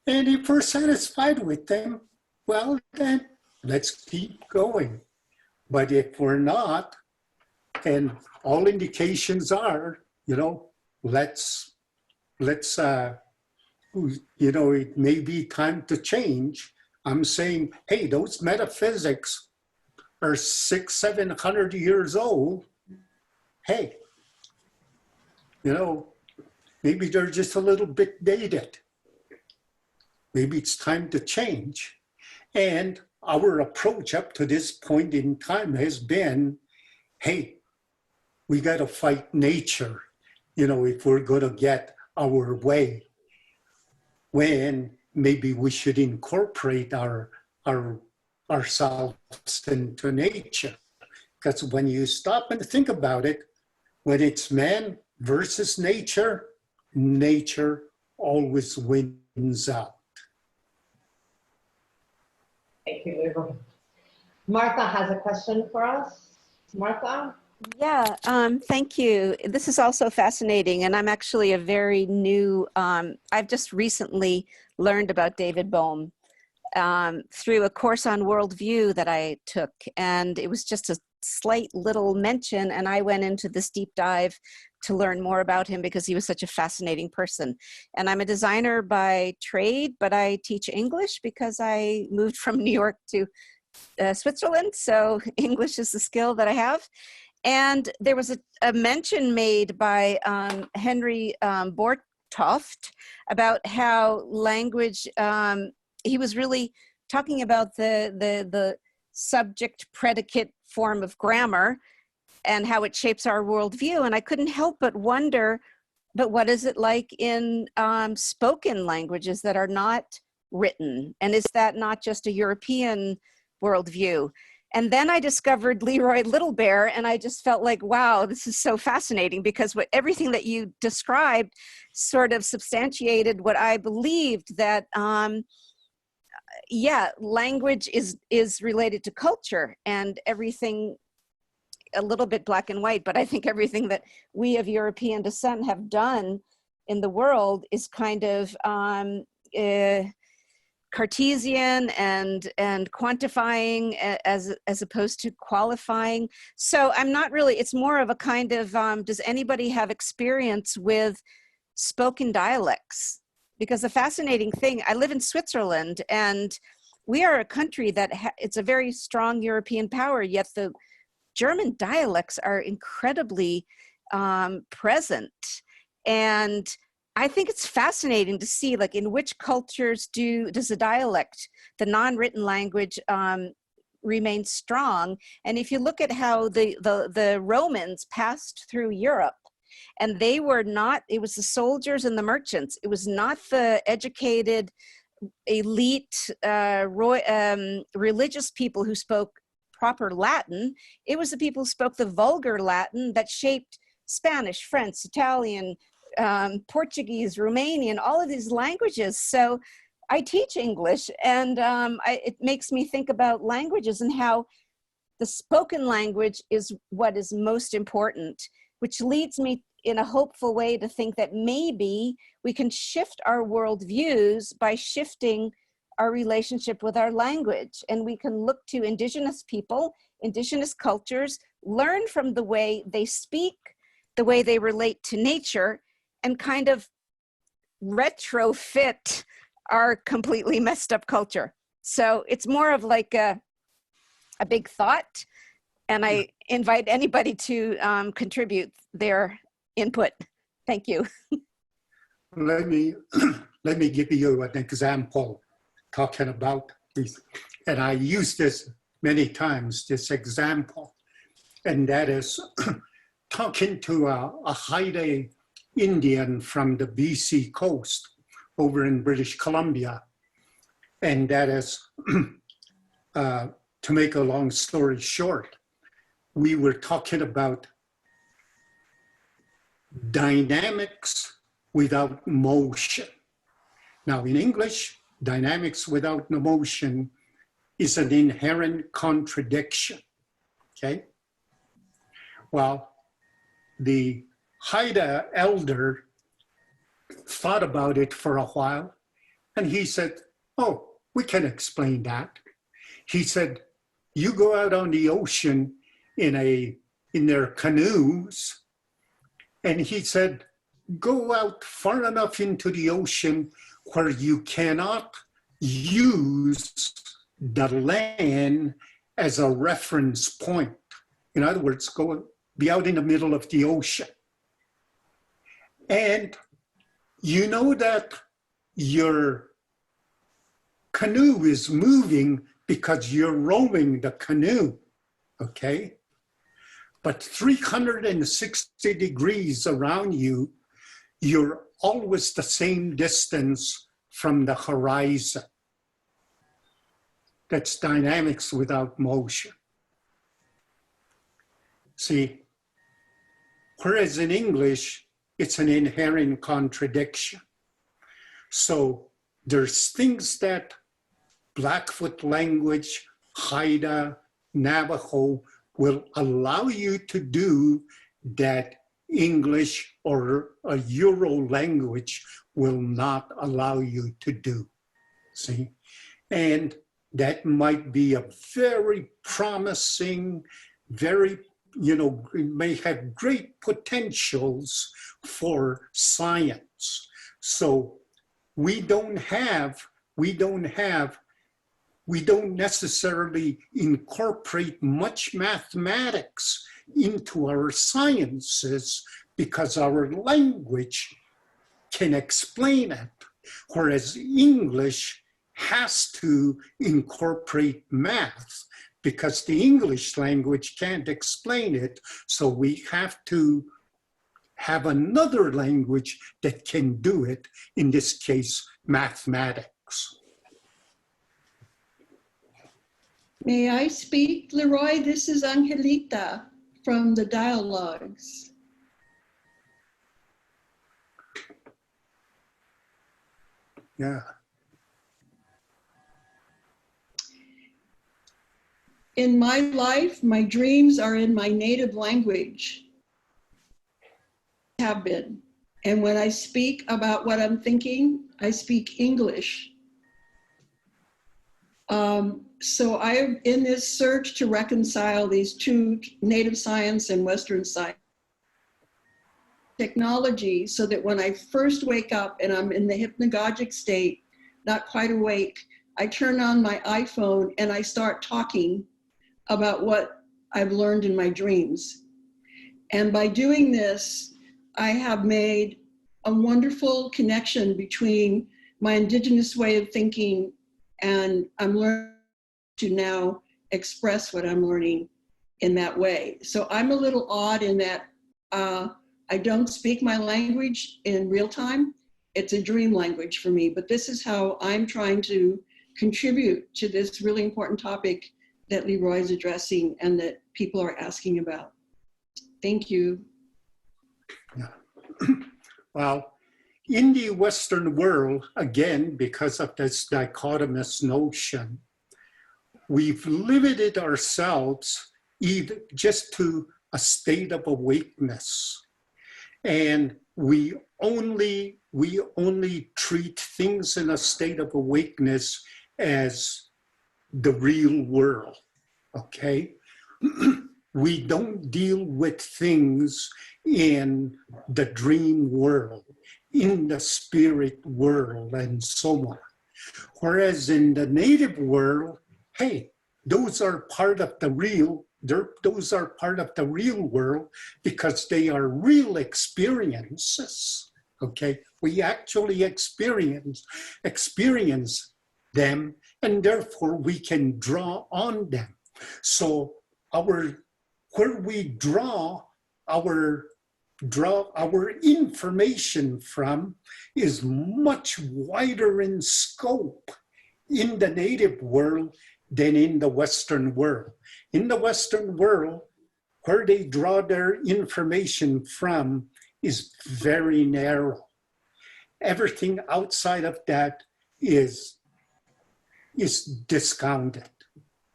And if we're satisfied with them, well, then let's keep going. But if we're not, and all indications are, let's it may be time to change. I'm saying, hey, those metaphysics are 600, 700 years old. Hey, maybe they're just a little bit dated. Maybe it's time to change. And our approach up to this point in time has been, hey, we got to fight nature, if we're going to get our way. When maybe we should incorporate ourselves into nature. Because when you stop and think about it, when it's man versus nature, nature always wins out.
Thank you, Leroy. Martha has a question for us. Martha?
Yeah, thank you. This is also fascinating, and I'm actually a very new, I've just recently learned about David Bohm through a course on worldview that I took, and it was just a slight little mention, and I went into this deep dive to learn more about him because he was such a fascinating person. And I'm a designer by trade, but I teach English because I moved from New York to Switzerland, so English is the skill that I have. And there was a mention made by Henry Bortoft about how language, he was really talking about the subject predicate form of grammar and how it shapes our worldview. And I couldn't help but wonder, but what is it like in spoken languages that are not written? And is that not just a European worldview? And then I discovered Leroy Little Bear, and I just felt like, wow, this is so fascinating, because everything that you described sort of substantiated what I believed, that yeah, language is related to culture, and everything, a little bit black and white, but I think everything that we of European descent have done in the world is kind of Cartesian and quantifying as opposed to qualifying. So I'm not really, it's more of a kind of, does anybody have experience with spoken dialects? Because the fascinating thing, I live in Switzerland, and we are a country that it's a very strong European power, yet the German dialects are incredibly present. And I think it's fascinating to see, like, in which cultures does a dialect, the non-written language, remain strong. And if you look at how the Romans passed through Europe, and they were not, it was the soldiers and the merchants. It was not the educated, elite, religious people who spoke proper Latin. It was the people who spoke the vulgar Latin that shaped Spanish, French, Italian, Portuguese, Romanian, all of these languages. So I teach English, and it makes me think about languages and how the spoken language is what is most important, which leads me in a hopeful way to think that maybe we can shift our worldviews by shifting our relationship with our language. And we can look to Indigenous people, Indigenous cultures, learn from the way they speak, the way they relate to nature, and kind of retrofit our completely messed up culture. So it's more of like a big thought, and I invite anybody to contribute their input. Thank you.
Let me give you an example talking about this, and I use this many times, this example, and that is talking to a Haida Indian from the BC coast over in British Columbia. And that is, to make a long story short, we were talking about dynamics without motion. Now in English, dynamics without motion is an inherent contradiction, okay? Well, the Haida elder thought about it for a while, and he said, oh, we can explain that. He said, you go out on the ocean in their canoes, and he said, go out far enough into the ocean where you cannot use the land as a reference point. In other words, be out in the middle of the ocean. And you know that your canoe is moving because you're rowing the canoe, okay? But 360 degrees around you, you're always the same distance from the horizon. That's dynamics without motion. See, whereas in English, it's an inherent contradiction. So there's things that Blackfoot language, Haida, Navajo will allow you to do that English or a Euro language will not allow you to do. See? And that might be a very promising, very, it may have great potentials for science. So we don't necessarily incorporate much mathematics into our sciences because our language can explain it, whereas English has to incorporate math because the English language can't explain it. So we have to have another language that can do it, in this case, mathematics.
May I speak, Leroy? This is Angelita from the Dialogues.
Yeah.
In my life, my dreams are in my native language. Have been. And when I speak about what I'm thinking, I speak English. So I'm in this search to reconcile these two, native science and Western science technology, so that when I first wake up and I'm in the hypnagogic state, not quite awake, I turn on my iPhone and I start talking about what I've learned in my dreams. And by doing this, I have made a wonderful connection between my indigenous way of thinking, and I'm learning to now express what I'm learning in that way. So I'm a little odd in that I don't speak my language in real time. It's a dream language for me, but this is how I'm trying to contribute to this really important topic that Leroy is addressing and that people are asking about. Thank you.
Yeah. Well, in the Western world, again, because of this dichotomous notion, we've limited ourselves either just to a state of awakeness. And we only treat things in a state of awakeness as the real world, okay? We don't deal with things in the dream world, in the spirit world, and so on. Whereas in the native world, hey, those are part of the real, those are part of the real world because they are real experiences, okay? We actually experience them, and therefore we can draw on them. So where we draw our information from is much wider in scope in the native world than in the Western world. In the Western world, where they draw their information from is very narrow. Everything outside of that is discounted,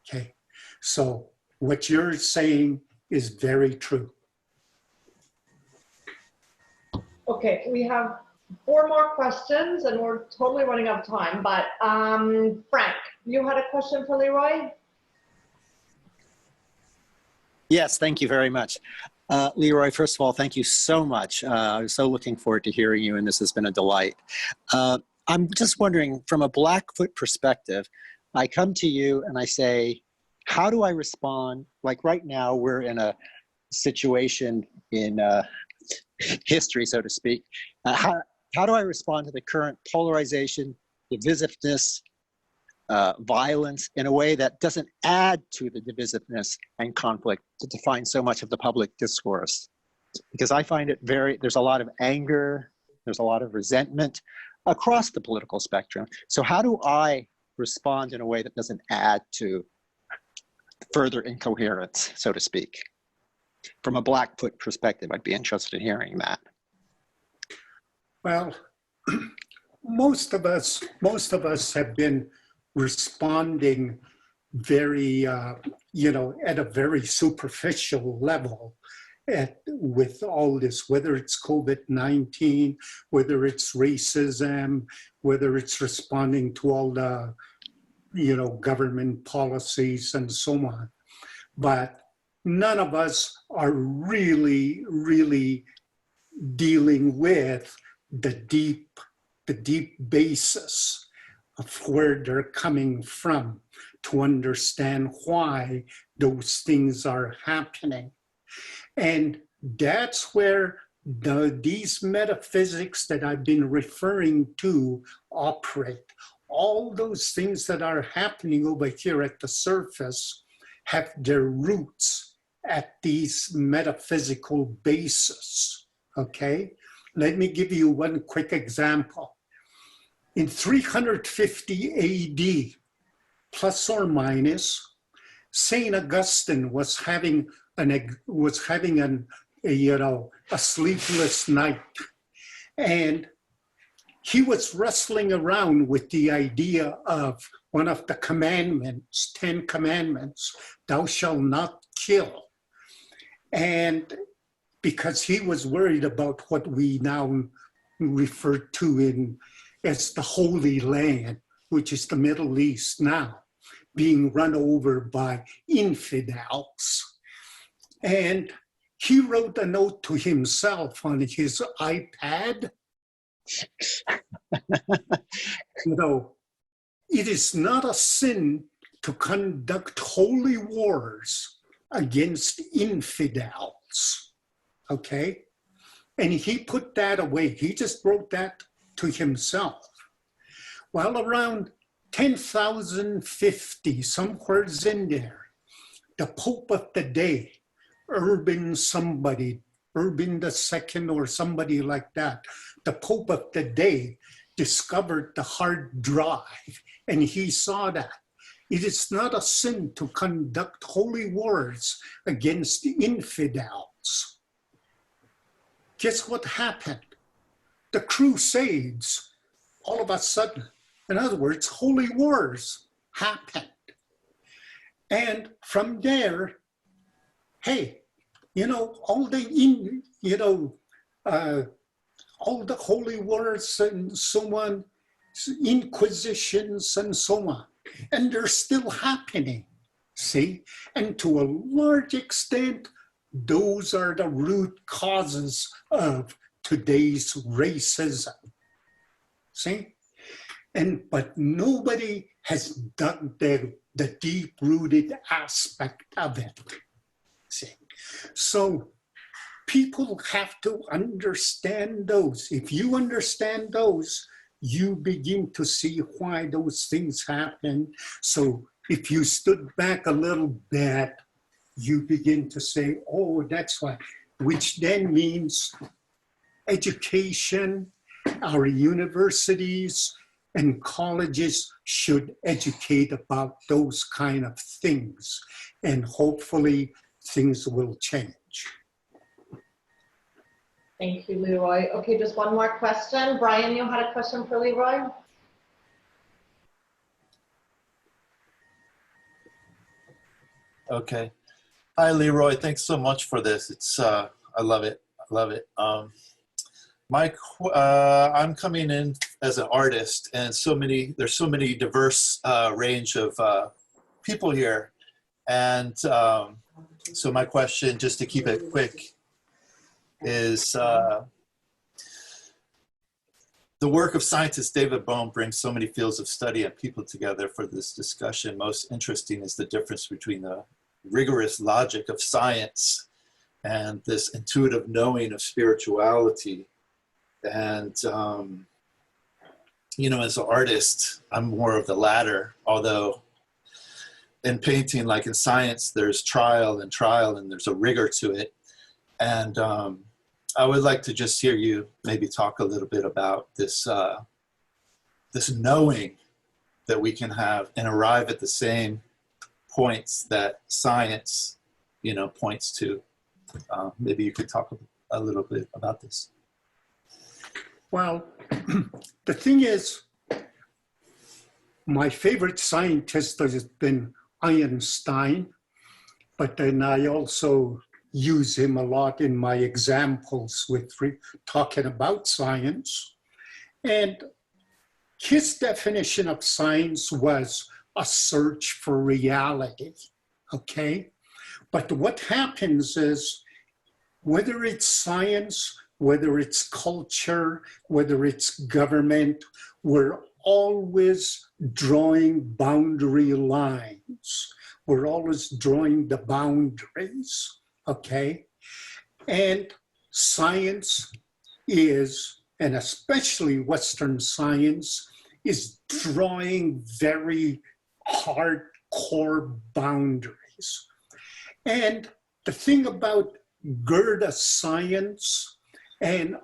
okay? So what you're saying is very true.
Okay, we have 4 more questions and we're totally running out of time, but Frank, you had a question for Leroy?
Yes, thank you very much. Leroy, first of all, thank you so much. I was so looking forward to hearing you, and this has been a delight. I'm just wondering, from a Blackfoot perspective, I come to you and I say, how do I respond? Like right now, we're in a situation in history, so to speak. How do I respond to the current polarization, divisiveness, violence in a way that doesn't add to the divisiveness and conflict to define so much of the public discourse? Because I find it there's a lot of anger, there's a lot of resentment across the political spectrum. So how do I respond in a way that doesn't add to further incoherence, so to speak? From a Blackfoot perspective, I'd be interested in hearing that.
Well, most of us have been responding very, at a very superficial level with all this, whether it's COVID-19, whether it's racism, whether it's responding to all the, government policies and so on. But none of us are really, really dealing with the deep basis of where they're coming from to understand why those things are happening. And that's where these metaphysics that I've been referring to operate. All those things that are happening over here at the surface have their roots at these metaphysical bases, okay? Let me give you one quick example. In 350 AD, plus or minus, Saint Augustine was having a sleepless night, and he was wrestling around with the idea of one of the commandments, 10 commandments, thou shalt not kill. And because he was worried about what we now refer to as the Holy Land, which is the Middle East now, being run over by infidels. And he wrote a note to himself on his iPad. It is not a sin to conduct holy wars against infidels, okay? And he put that away. He just wrote that to himself. Well, around 10,050, somewhere's in there, the Pope of the day, Urban II or somebody like that, the Pope of the day discovered the hard drive, and he saw that. It is not a sin to conduct holy wars against infidels. Guess what happened? The Crusades, all of a sudden, in other words, holy wars happened. And from there, hey, all the holy wars and so on, inquisitions and so on, and they're still happening, see? And to a large extent, those are the root causes of today's racism, see? But nobody has done the deep-rooted aspect of it, see? So people have to understand those. If you understand those, you begin to see why those things happen. So if you stood back a little bit, you begin to say, oh, that's why, which then means education, our universities and colleges should educate about those kind of things, and hopefully things will change.
Thank you, Leroy. Okay, just one more question. Brian, you had a question for Leroy?
Okay. Hi, Leroy. Thanks so much for this. It's I love it. I love it. I'm coming in as an artist, and there's so many diverse range of people here, and so my question, just to keep it quick, is the work of scientist David Bohm brings so many fields of study and people together for this discussion. Most interesting is the difference between the rigorous logic of science and this intuitive knowing of spirituality. And, as an artist, I'm more of the latter, although in painting, like in science, there's trial and there's a rigor to it. And I would like to just hear you maybe talk a little bit about this, this knowing that we can have and arrive at the same points that science, points to. Maybe you could talk a little bit about this.
Well, the thing is, my favorite scientist has been Einstein, but then I also use him a lot in my examples with talking about science. And his definition of science was a search for reality, okay? But what happens is, whether it's science, whether it's culture, whether it's government, we're always drawing boundary lines. We're always drawing the boundaries, okay? And science is, and especially Western science, is drawing very hardcore boundaries. And the thing about Gerda science and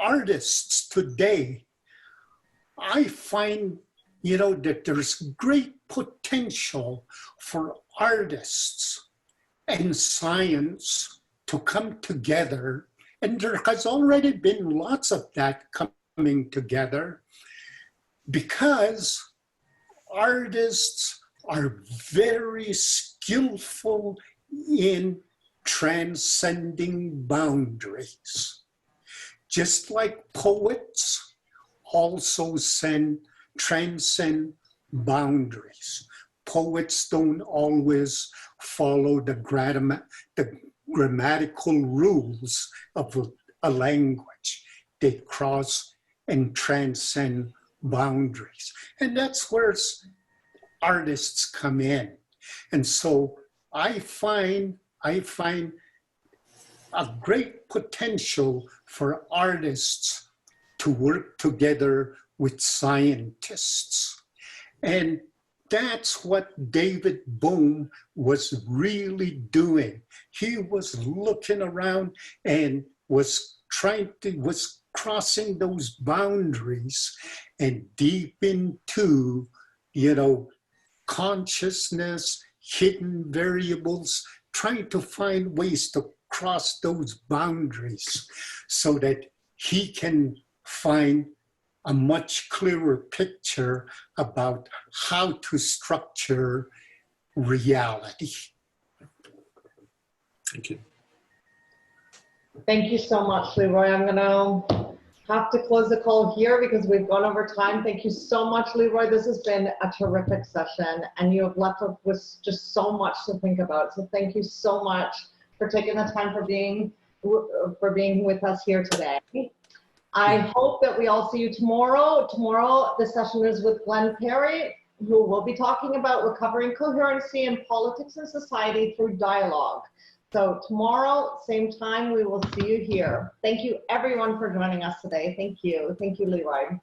artists today, I find, that there's great potential for artists and science to come together. And there has already been lots of that coming together, because artists are very skillful in transcending boundaries. Just like poets also transcend boundaries. Poets don't always follow the grammatical rules of a language. They cross and transcend boundaries. And that's where artists come in. And so I find a great potential for artists to work together with scientists. And that's what David Bohm was really doing. He was looking around and was crossing those boundaries and deep into, consciousness, hidden variables, trying to find ways to cross those boundaries so that he can find a much clearer picture about how to structure reality.
Thank you.
Thank you so much, Leroy. I'm going to have to close the call here because we've gone over time. Thank you so much, Leroy. This has been a terrific session, and you have left us with just so much to think about. So thank you so much for taking the time for being with us here today. I hope that we all see you tomorrow. Tomorrow, the session is with Glenn Pari, who will be talking about recovering coherency in politics and society through dialogue. So tomorrow, same time, we will see you here. Thank you, everyone, for joining us today. Thank you. Thank you, Leroy.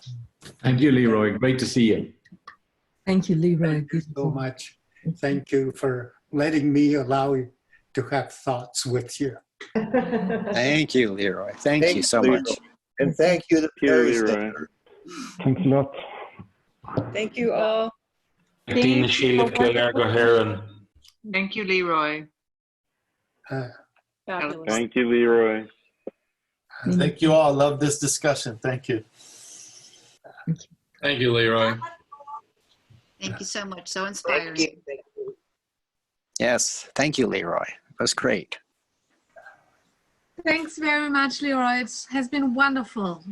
Thank you, Leroy. Great to see you.
Thank you, Leroy.
Thank you so much. Thank you for letting me allow you to have thoughts with you.
Thank you, Leroy. Thank you so
Leroy.
much.
And thank you, the Pari
Leroy.
Center.
Thanks a lot.
Thank you all.
Thank
you, Leroy.
Thank you, Leroy.
Thank you all. Love this discussion. Thank you.
Thank you, Leroy.
Thank you so much. So inspiring.
Thank you.
Yes, thank you, Leroy. It was great.
Thanks very much, Leroy. It has been wonderful.